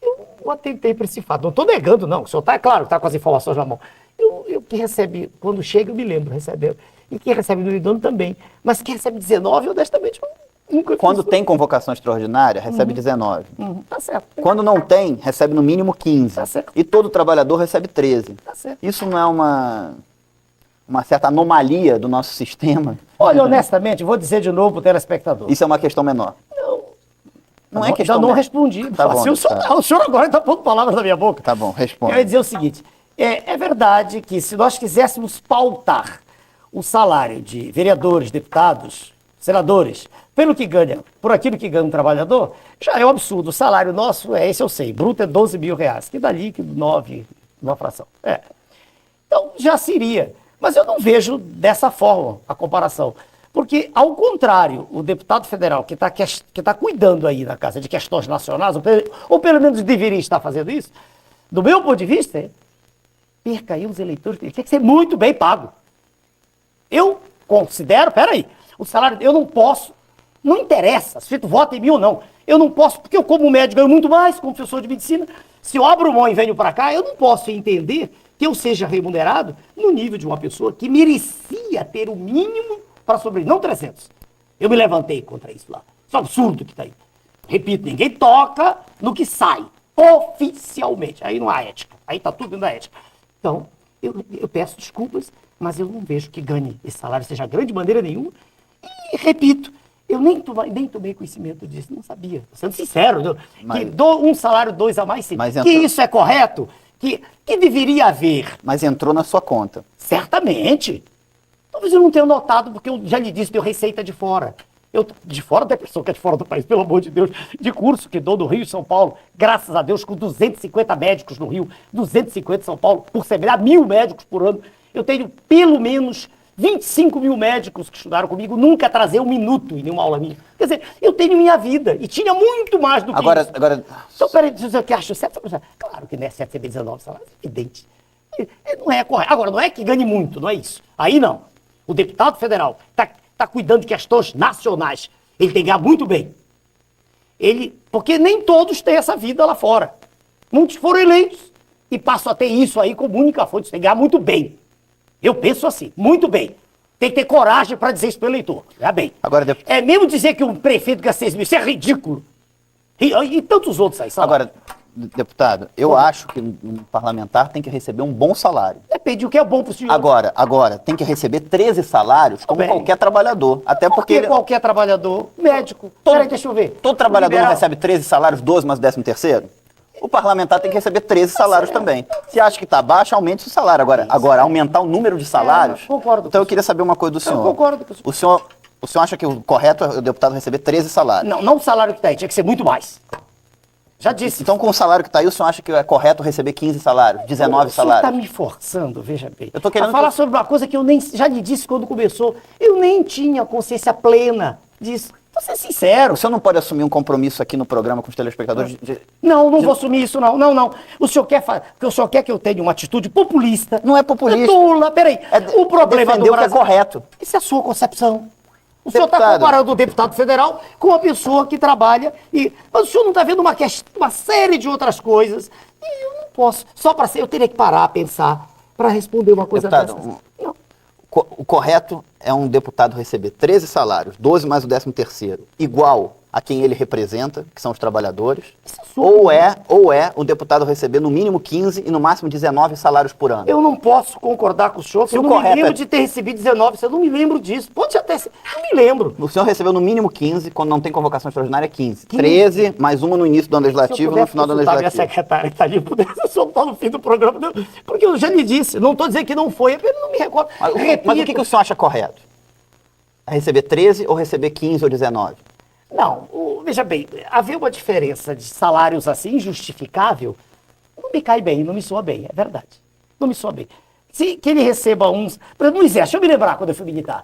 Eu atentei para esse fato. Não estou negando, não. O senhor está, claro, está com as informações na mão. Eu que recebe, quando chega, eu me lembro, recebendo. E quem recebe no ano também. Mas quem recebe 19, honestamente, eu nunca fiz. Quando tem convocação extraordinária, recebe 19. Tá certo. Quando não tem, recebe no mínimo 15. Tá certo. E todo trabalhador recebe 13. Tá certo. Isso não é uma certa anomalia do nosso sistema? Olha, honestamente, vou dizer de novo para o telespectador. Isso é uma questão menor? Não é questão. Já não respondi. Tá bom, o senhor agora está pondo palavras na minha boca. Tá bom, responde. Eu ia dizer o seguinte, é verdade que se nós quiséssemos pautar o salário de vereadores, deputados, senadores, por aquilo que ganha um trabalhador, já é um absurdo. O salário nosso esse eu sei, bruto é 12 mil reais, que dá líquido 9, uma fração. Então já seria. Mas eu não vejo dessa forma a comparação. Porque, ao contrário, o deputado federal que está cuidando aí na casa de questões nacionais, ou pelo menos deveria estar fazendo isso, do meu ponto de vista, perca aí os eleitores, ele tem que ser muito bem pago. Eu considero, o salário, eu não posso, não interessa se tu vota em mim ou não, eu não posso, porque eu como médico ganho muito mais, como professor de medicina, se eu abro mão e venho para cá, eu não posso entender que eu seja remunerado no nível de uma pessoa que merecia ter o mínimo para sobreviver, não 300. Eu me levantei contra isso lá. Isso é um absurdo que está aí. Repito, ninguém toca no que sai, oficialmente. Aí não há ética, aí está tudo dentro da ética. Então, eu peço desculpas, mas eu não vejo que ganhe esse salário seja grande de maneira nenhuma. E, repito, eu nem tomei conhecimento disso, não sabia. Sendo sincero, que dou um salário 2 a mais, sim. Que isso é correto, que deveria haver. Mas entrou na sua conta. Certamente. Talvez eu não tenha notado, porque eu já lhe disse, tenho receita de fora. De fora da pessoa que é de fora do país, pelo amor de Deus, de curso que dou no Rio e São Paulo, graças a Deus, com 250 médicos no Rio, 250 em São Paulo, por semana, 1.000 médicos por ano. Eu tenho pelo menos 25 mil médicos que estudaram comigo, nunca atrasei um minuto em nenhuma aula minha. Quer dizer, eu tenho minha vida, e tinha muito mais do que isso. Agora... Então, peraí, o que acho certo? Claro que não é certo receber 19 salários, é evidente. Não é correto. Agora, não é que ganhe muito, não é isso. Aí não. O deputado federal está cuidando de questões nacionais. Ele tem que ganhar muito bem. Porque nem todos têm essa vida lá fora. Muitos foram eleitos e passo a ter isso aí como única fonte de ganhar muito bem. Eu penso assim, muito bem. Tem que ter coragem para dizer isso para o eleitor. Já bem. Agora, É mesmo dizer que um prefeito ganha 6 mil, isso é ridículo. E tantos outros aí, sabe? Agora, deputado, eu acho que um parlamentar tem que receber um bom salário. Depende do que é bom para o senhor. Agora, tem que receber 13 salários como Bem. qualquer trabalhador. Até porque qualquer trabalhador, médico. Peraí, deixa eu ver. todo trabalhador não Liberal. recebe 13 salários, 12 mais o 13º? O parlamentar tem que receber 13 salários também. Se acha que está baixo, aumente o salário. Agora, aumentar o número de salários... concordo. Então eu queria saber uma coisa do senhor. Eu concordo com o senhor. O senhor acha que o correto é o deputado receber 13 salários? Não o salário que está aí, tinha que ser muito mais. Já disse. Então, com o salário que está aí, o senhor acha que é correto receber 15 salários, 19 O salários? senhor está me forçando, veja bem. Eu tô querendo a falar sobre uma coisa que eu nem... Já lhe disse quando começou. Eu nem tinha consciência plena disso. Vou ser sincero. O senhor não pode assumir um compromisso aqui no programa com os telespectadores Não vou assumir isso, não. Não. O senhor quer porque o senhor quer que eu tenha uma atitude populista. Não é populista. Tula, peraí. O problema defender do o que é Brasil... correto. Isso é a sua concepção. O senhor está Deputado. comparando o deputado federal com uma pessoa que trabalha e... Mas o senhor não está vendo uma série de outras coisas. E eu não posso. Só para ser, eu teria que parar, pensar, para responder uma coisa Deputado, dessas. Não. O correto é um deputado receber 13 salários, 12 mais o 13º, igual a quem ele representa, que são os trabalhadores, ou é o deputado receber no mínimo 15 e no máximo 19 salários por ano. Eu não posso concordar com o senhor, porque eu não me lembro de ter recebido 19, eu não me lembro disso. Pode até ser, não me lembro. O senhor recebeu no mínimo 15, quando não tem convocação extraordinária é 15. 13, mais uma no início do ano legislativo, no final do ano minha legislativo. secretária que está ali, pudesse soltar no fim do programa, porque eu já lhe disse, não estou dizendo que não foi, eu não me recordo. Mas o que o senhor acha correto? É receber 13 ou receber 15 ou 19? Não, veja bem, haver uma diferença de salários assim, injustificável, não me cai bem, não me soa bem, é verdade. Não me soa bem. Que ele receba uns... Por exemplo, no Exército, deixa eu me lembrar quando eu fui militar.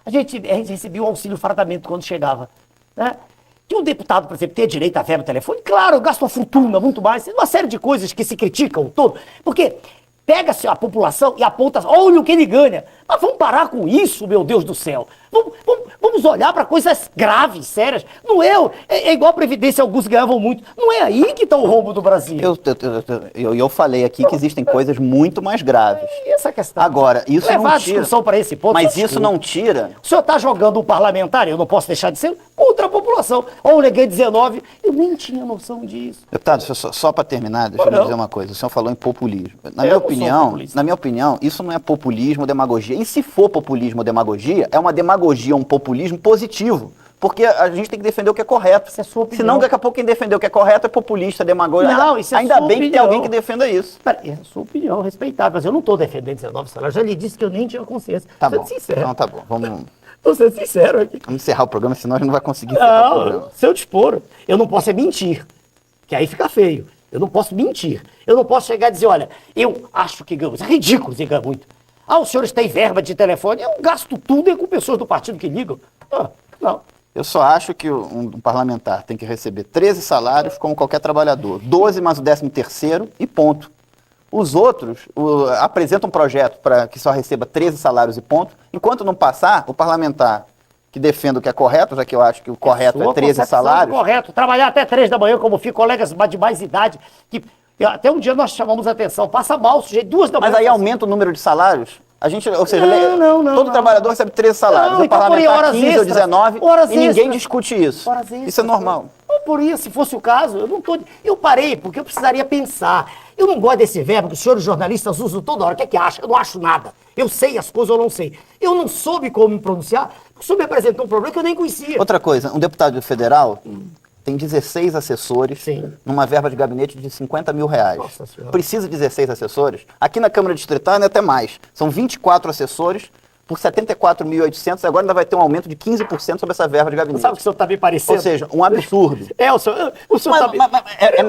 A gente recebia o auxílio fardamento quando chegava, né? Que um deputado, por exemplo, ter direito a verba telefone, claro, gasta uma fortuna, muito mais, uma série de coisas que se criticam todo, porque pega-se a população e aponta, olha o que ele ganha. Mas vamos parar com isso, meu Deus do céu. Vamos olhar para coisas graves, sérias. Não é igual a Previdência, alguns ganhavam muito. Não é aí que está o rombo do Brasil. Eu falei aqui que existem coisas muito mais graves. E essa questão. Agora, isso levar não a discussão para esse ponto. Mas isso não tira... O senhor está jogando um parlamentar, eu não posso deixar de ser, contra a população. Ou eu ganhei 19, eu nem tinha noção disso. Deputado, só para terminar, deixa eu dizer uma coisa. O senhor falou em populismo. Na minha opinião, isso não é populismo ou demagogia. E se for populismo ou demagogia, é uma demagogia, um populismo positivo. Porque a gente tem que defender o que é correto. Isso é sua opinião. Senão, daqui a pouco, quem defender o que é correto é populista, demagogia. Não, isso é Ainda sua bem que tem opinião. alguém que defenda isso. É a sua opinião, respeitável. Mas eu não estou defendendo 19 salários. Já lhe disse que eu nem tinha consciência. Tá Sendo bom. sincero. Então tá bom. Vamos Estou sendo sincero aqui. encerrar o programa, senão a gente não vai conseguir encerrar o programa. Não, se eu dispor, eu não posso mentir. Que aí fica feio. Eu não posso mentir. Eu não posso chegar e dizer, olha, eu acho que ganho. Isso é ridículo dizer que ganha muito. Os senhores têm verba de telefone, eu gasto tudo com pessoas do partido que ligam. Não. Eu só acho que um parlamentar tem que receber 13 salários como qualquer trabalhador, 12 mais o 13º e ponto. Os outros apresentam um projeto para que só receba 13 salários e ponto. Enquanto não passar, o parlamentar que defenda o que é correto, já que eu acho que o correto é 13 salários... Correto. Trabalhar até 3 da manhã, como fico, colegas de mais idade, que até um dia nós chamamos a atenção, passa mal, o sujeito 2 da manhã... Mas aí aumenta o número de salários? A gente, ou seja, todo não. trabalhador recebe 13 salários, o parlamentar 15 ou 19, e ninguém discute isso. Isso é normal. Por isso, se fosse o caso, eu parei, porque eu precisaria pensar. Eu não gosto desse verbo que os senhores jornalistas usam toda hora. O que é que acha? Eu não acho nada. Eu sei as coisas ou não sei. Eu não soube como me pronunciar, porque o senhor me apresentou um problema que eu nem conhecia. Outra coisa, um deputado federal tem 16 assessores numa verba de gabinete de 50 mil reais. Nossa Senhora. Precisa de 16 assessores? Aqui na Câmara Distrital ainda é até mais. São 24 assessores por 74.800, agora ainda vai ter um aumento de 15% sobre essa verba de gabinete. Sabe o que o senhor está me parecendo? Ou seja, um absurdo. O senhor É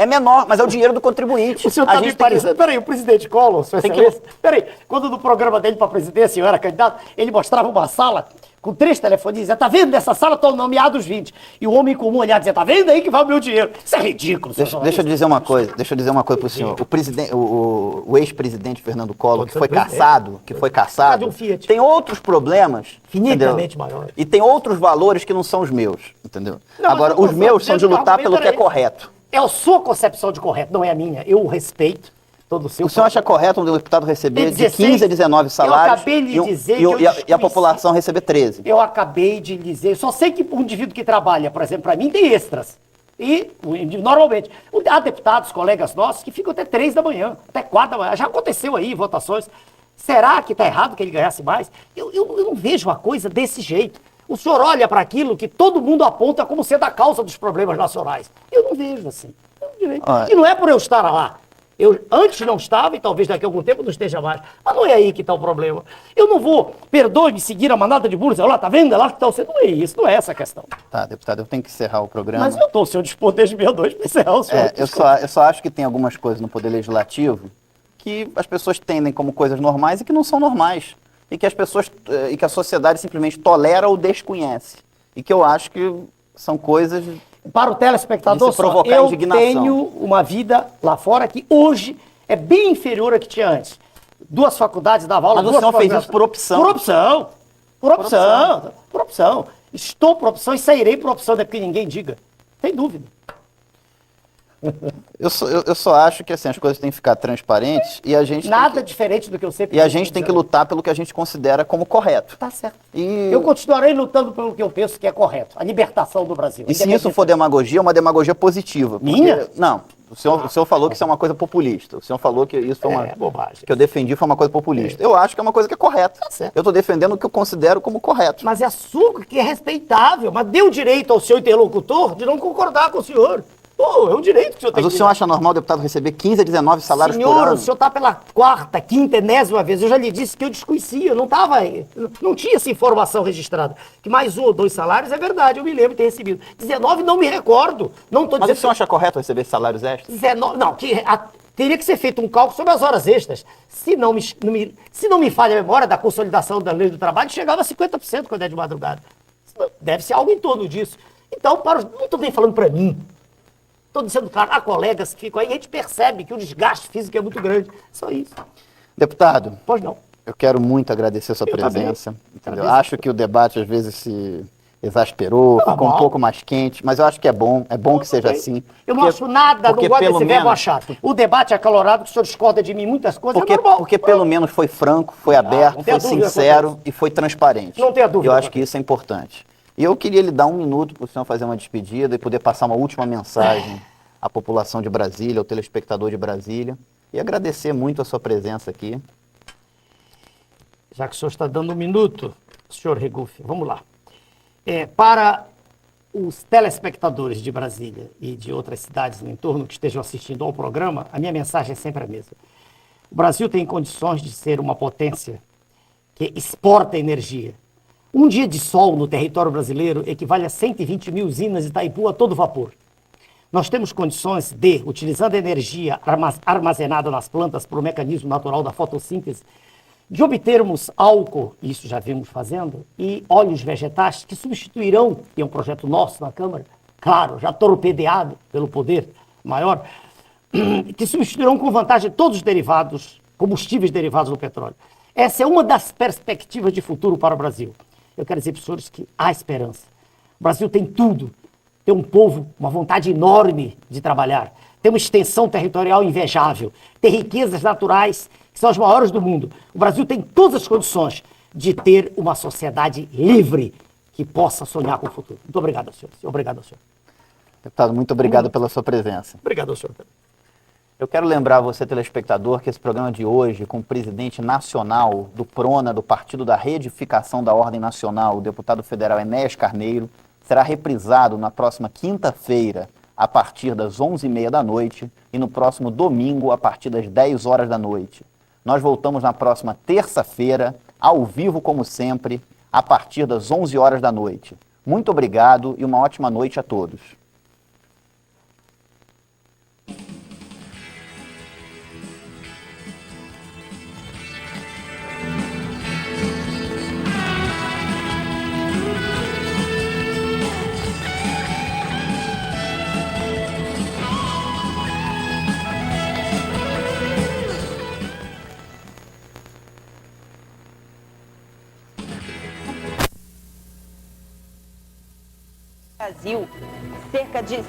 menor, mas é o dinheiro do contribuinte. O senhor está me parecendo... Peraí, o presidente Collor, sua excelência... Peraí, quando no programa dele para a presidência eu era candidato, ele mostrava uma sala com 3 telefones e dizia, tá vendo? Nessa sala estão nomeados 20. E o homem comum olhar e dizia, tá vendo aí que vai o meu dinheiro? Isso é ridículo, senhor. Deixa eu dizer uma coisa para o senhor. O ex-presidente Fernando Collor, que foi cassado, tem outros problemas, infinitamente maiores. E tem outros valores que não são os meus, entendeu? Agora, os meus são de lutar pelo que é correto. É a sua concepção de correto, não é a minha. Eu o respeito. todo o seu... O senhor acha correto um deputado receber de 16, 15 a 19 salários eu acabei de dizer e a população receber 13? Eu acabei de dizer, só sei que um indivíduo que trabalha, por exemplo, para mim, tem extras. E, normalmente, há deputados, colegas nossos, que ficam até 3 da manhã, até 4 da manhã. Já aconteceu aí, votações. Será que está errado que ele ganhasse mais? Eu não vejo a coisa desse jeito. O senhor olha para aquilo que todo mundo aponta como sendo a causa dos problemas nacionais. Eu não vejo assim. E não é por eu estar lá. Eu antes não estava e talvez daqui a algum tempo não esteja mais. Mas não é aí que está o problema. Eu não vou, perdoe-me, seguir a manada de burros. Olha lá, tá vendo? É lá que está o centro. Não é isso, não é essa a questão. Tá, deputado, eu tenho que encerrar o programa. Mas eu estou ao seu dispor desde meia-noite para encerrar o senhor. Eu só acho que tem algumas coisas no Poder Legislativo que as pessoas entendem como coisas normais e que não são normais. E que as pessoas, e que a sociedade simplesmente tolera ou desconhece. E que eu acho que são coisas... Para o telespectador, eu tenho uma vida lá fora que hoje é bem inferior à que tinha antes. 2 faculdades dava aula. Mas o senhor fez isso por opção. Por opção. Por opção. Por opção. Estou por opção e sairei por opção, não é porque ninguém diga. Sem dúvida. Eu só acho que assim, as coisas têm que ficar transparentes e a gente... Nada diferente do que eu sempre... E a gente tem que lutar pelo que a gente considera como correto. Tá certo. Eu continuarei lutando pelo que eu penso que é correto. A libertação do Brasil. E se isso for demagogia, é uma demagogia positiva. Porque... Minha? Não. O senhor falou que isso é uma coisa populista. O senhor falou que isso foi uma... bobagem. Que eu defendi foi uma coisa populista. Eu acho que é uma coisa que é correta. Tá certo. Eu estou defendendo o que eu considero como correto. Mas é a sua que é respeitável. Mas dê o direito ao seu interlocutor de não concordar com o senhor. Pô, é um direito que o senhor tem. Mas o senhor acha normal o deputado receber 15 a 19 salários por ano? Senhor, o senhor está pela 4ª, 5ª, 10ª vez. Eu já lhe disse que eu desconhecia, não tinha essa informação registrada. Que mais 1 ou 2 salários é verdade, eu me lembro de ter recebido. 19 não me recordo. Não tô Mas dizendo o senhor acha correto receber salários extras? 19, não, teria que ser feito um cálculo sobre as horas extras. Se não me falha a memória da consolidação da lei do trabalho, chegava a 50% quando é de madrugada. Deve ser algo em torno disso. Então, não estou nem falando para mim. Estou dizendo, claro, há colegas que ficam aí e a gente percebe que o desgaste físico é muito grande. Só isso. Deputado. Pois não. Eu quero muito agradecer a sua presença. Entendeu? Acho que o debate às vezes se exasperou, ficou um pouco mais quente, mas eu acho que é bom que seja assim. Eu não acho nada, não gosto desse verbo achar. O debate é acalorado, que o senhor discorda de mim muitas coisas, é normal. Porque pelo menos foi franco, foi aberto, foi sincero e foi transparente. Não tenha dúvida. Eu acho que isso é importante. E eu queria lhe dar 1 minuto para o senhor fazer uma despedida e poder passar uma última mensagem à população de Brasília, ao telespectador de Brasília, e agradecer muito a sua presença aqui. Já que o senhor está dando 1 minuto, senhor Regufe, vamos lá. Para os telespectadores de Brasília e de outras cidades no entorno que estejam assistindo ao programa, a minha mensagem é sempre a mesma. O Brasil tem condições de ser uma potência que exporta energia. Um dia de sol no território brasileiro equivale a 120 mil usinas de Itaipu a todo vapor. Nós temos condições de, utilizando a energia armazenada nas plantas por um mecanismo natural da fotossíntese, de obtermos álcool, isso já vimos fazendo, e óleos vegetais que substituirão, e é um projeto nosso na Câmara, claro, já torpedeado pelo poder maior, que substituirão com vantagem todos os derivados, combustíveis derivados do petróleo. Essa é uma das perspectivas de futuro para o Brasil. Eu quero dizer para os senhores que há esperança. O Brasil tem tudo. Tem um povo, uma vontade enorme de trabalhar. Tem uma extensão territorial invejável. Tem riquezas naturais que são as maiores do mundo. O Brasil tem todas as condições de ter uma sociedade livre que possa sonhar com o futuro. Muito obrigado, senhor. Obrigado, senhor. Deputado, muito obrigado pela sua presença. Obrigado, senhor. Eu quero lembrar você, telespectador, que esse programa de hoje, com o presidente nacional do PRONA, do Partido da Reedificação da Ordem Nacional, o deputado federal Enéas Carneiro, será reprisado na próxima quinta-feira, a partir das 11h30 da noite, e no próximo domingo, a partir das 10 horas da noite. Nós voltamos na próxima terça-feira, ao vivo como sempre, a partir das 11 horas da noite. Muito obrigado e uma ótima noite a todos. Brasil, cerca de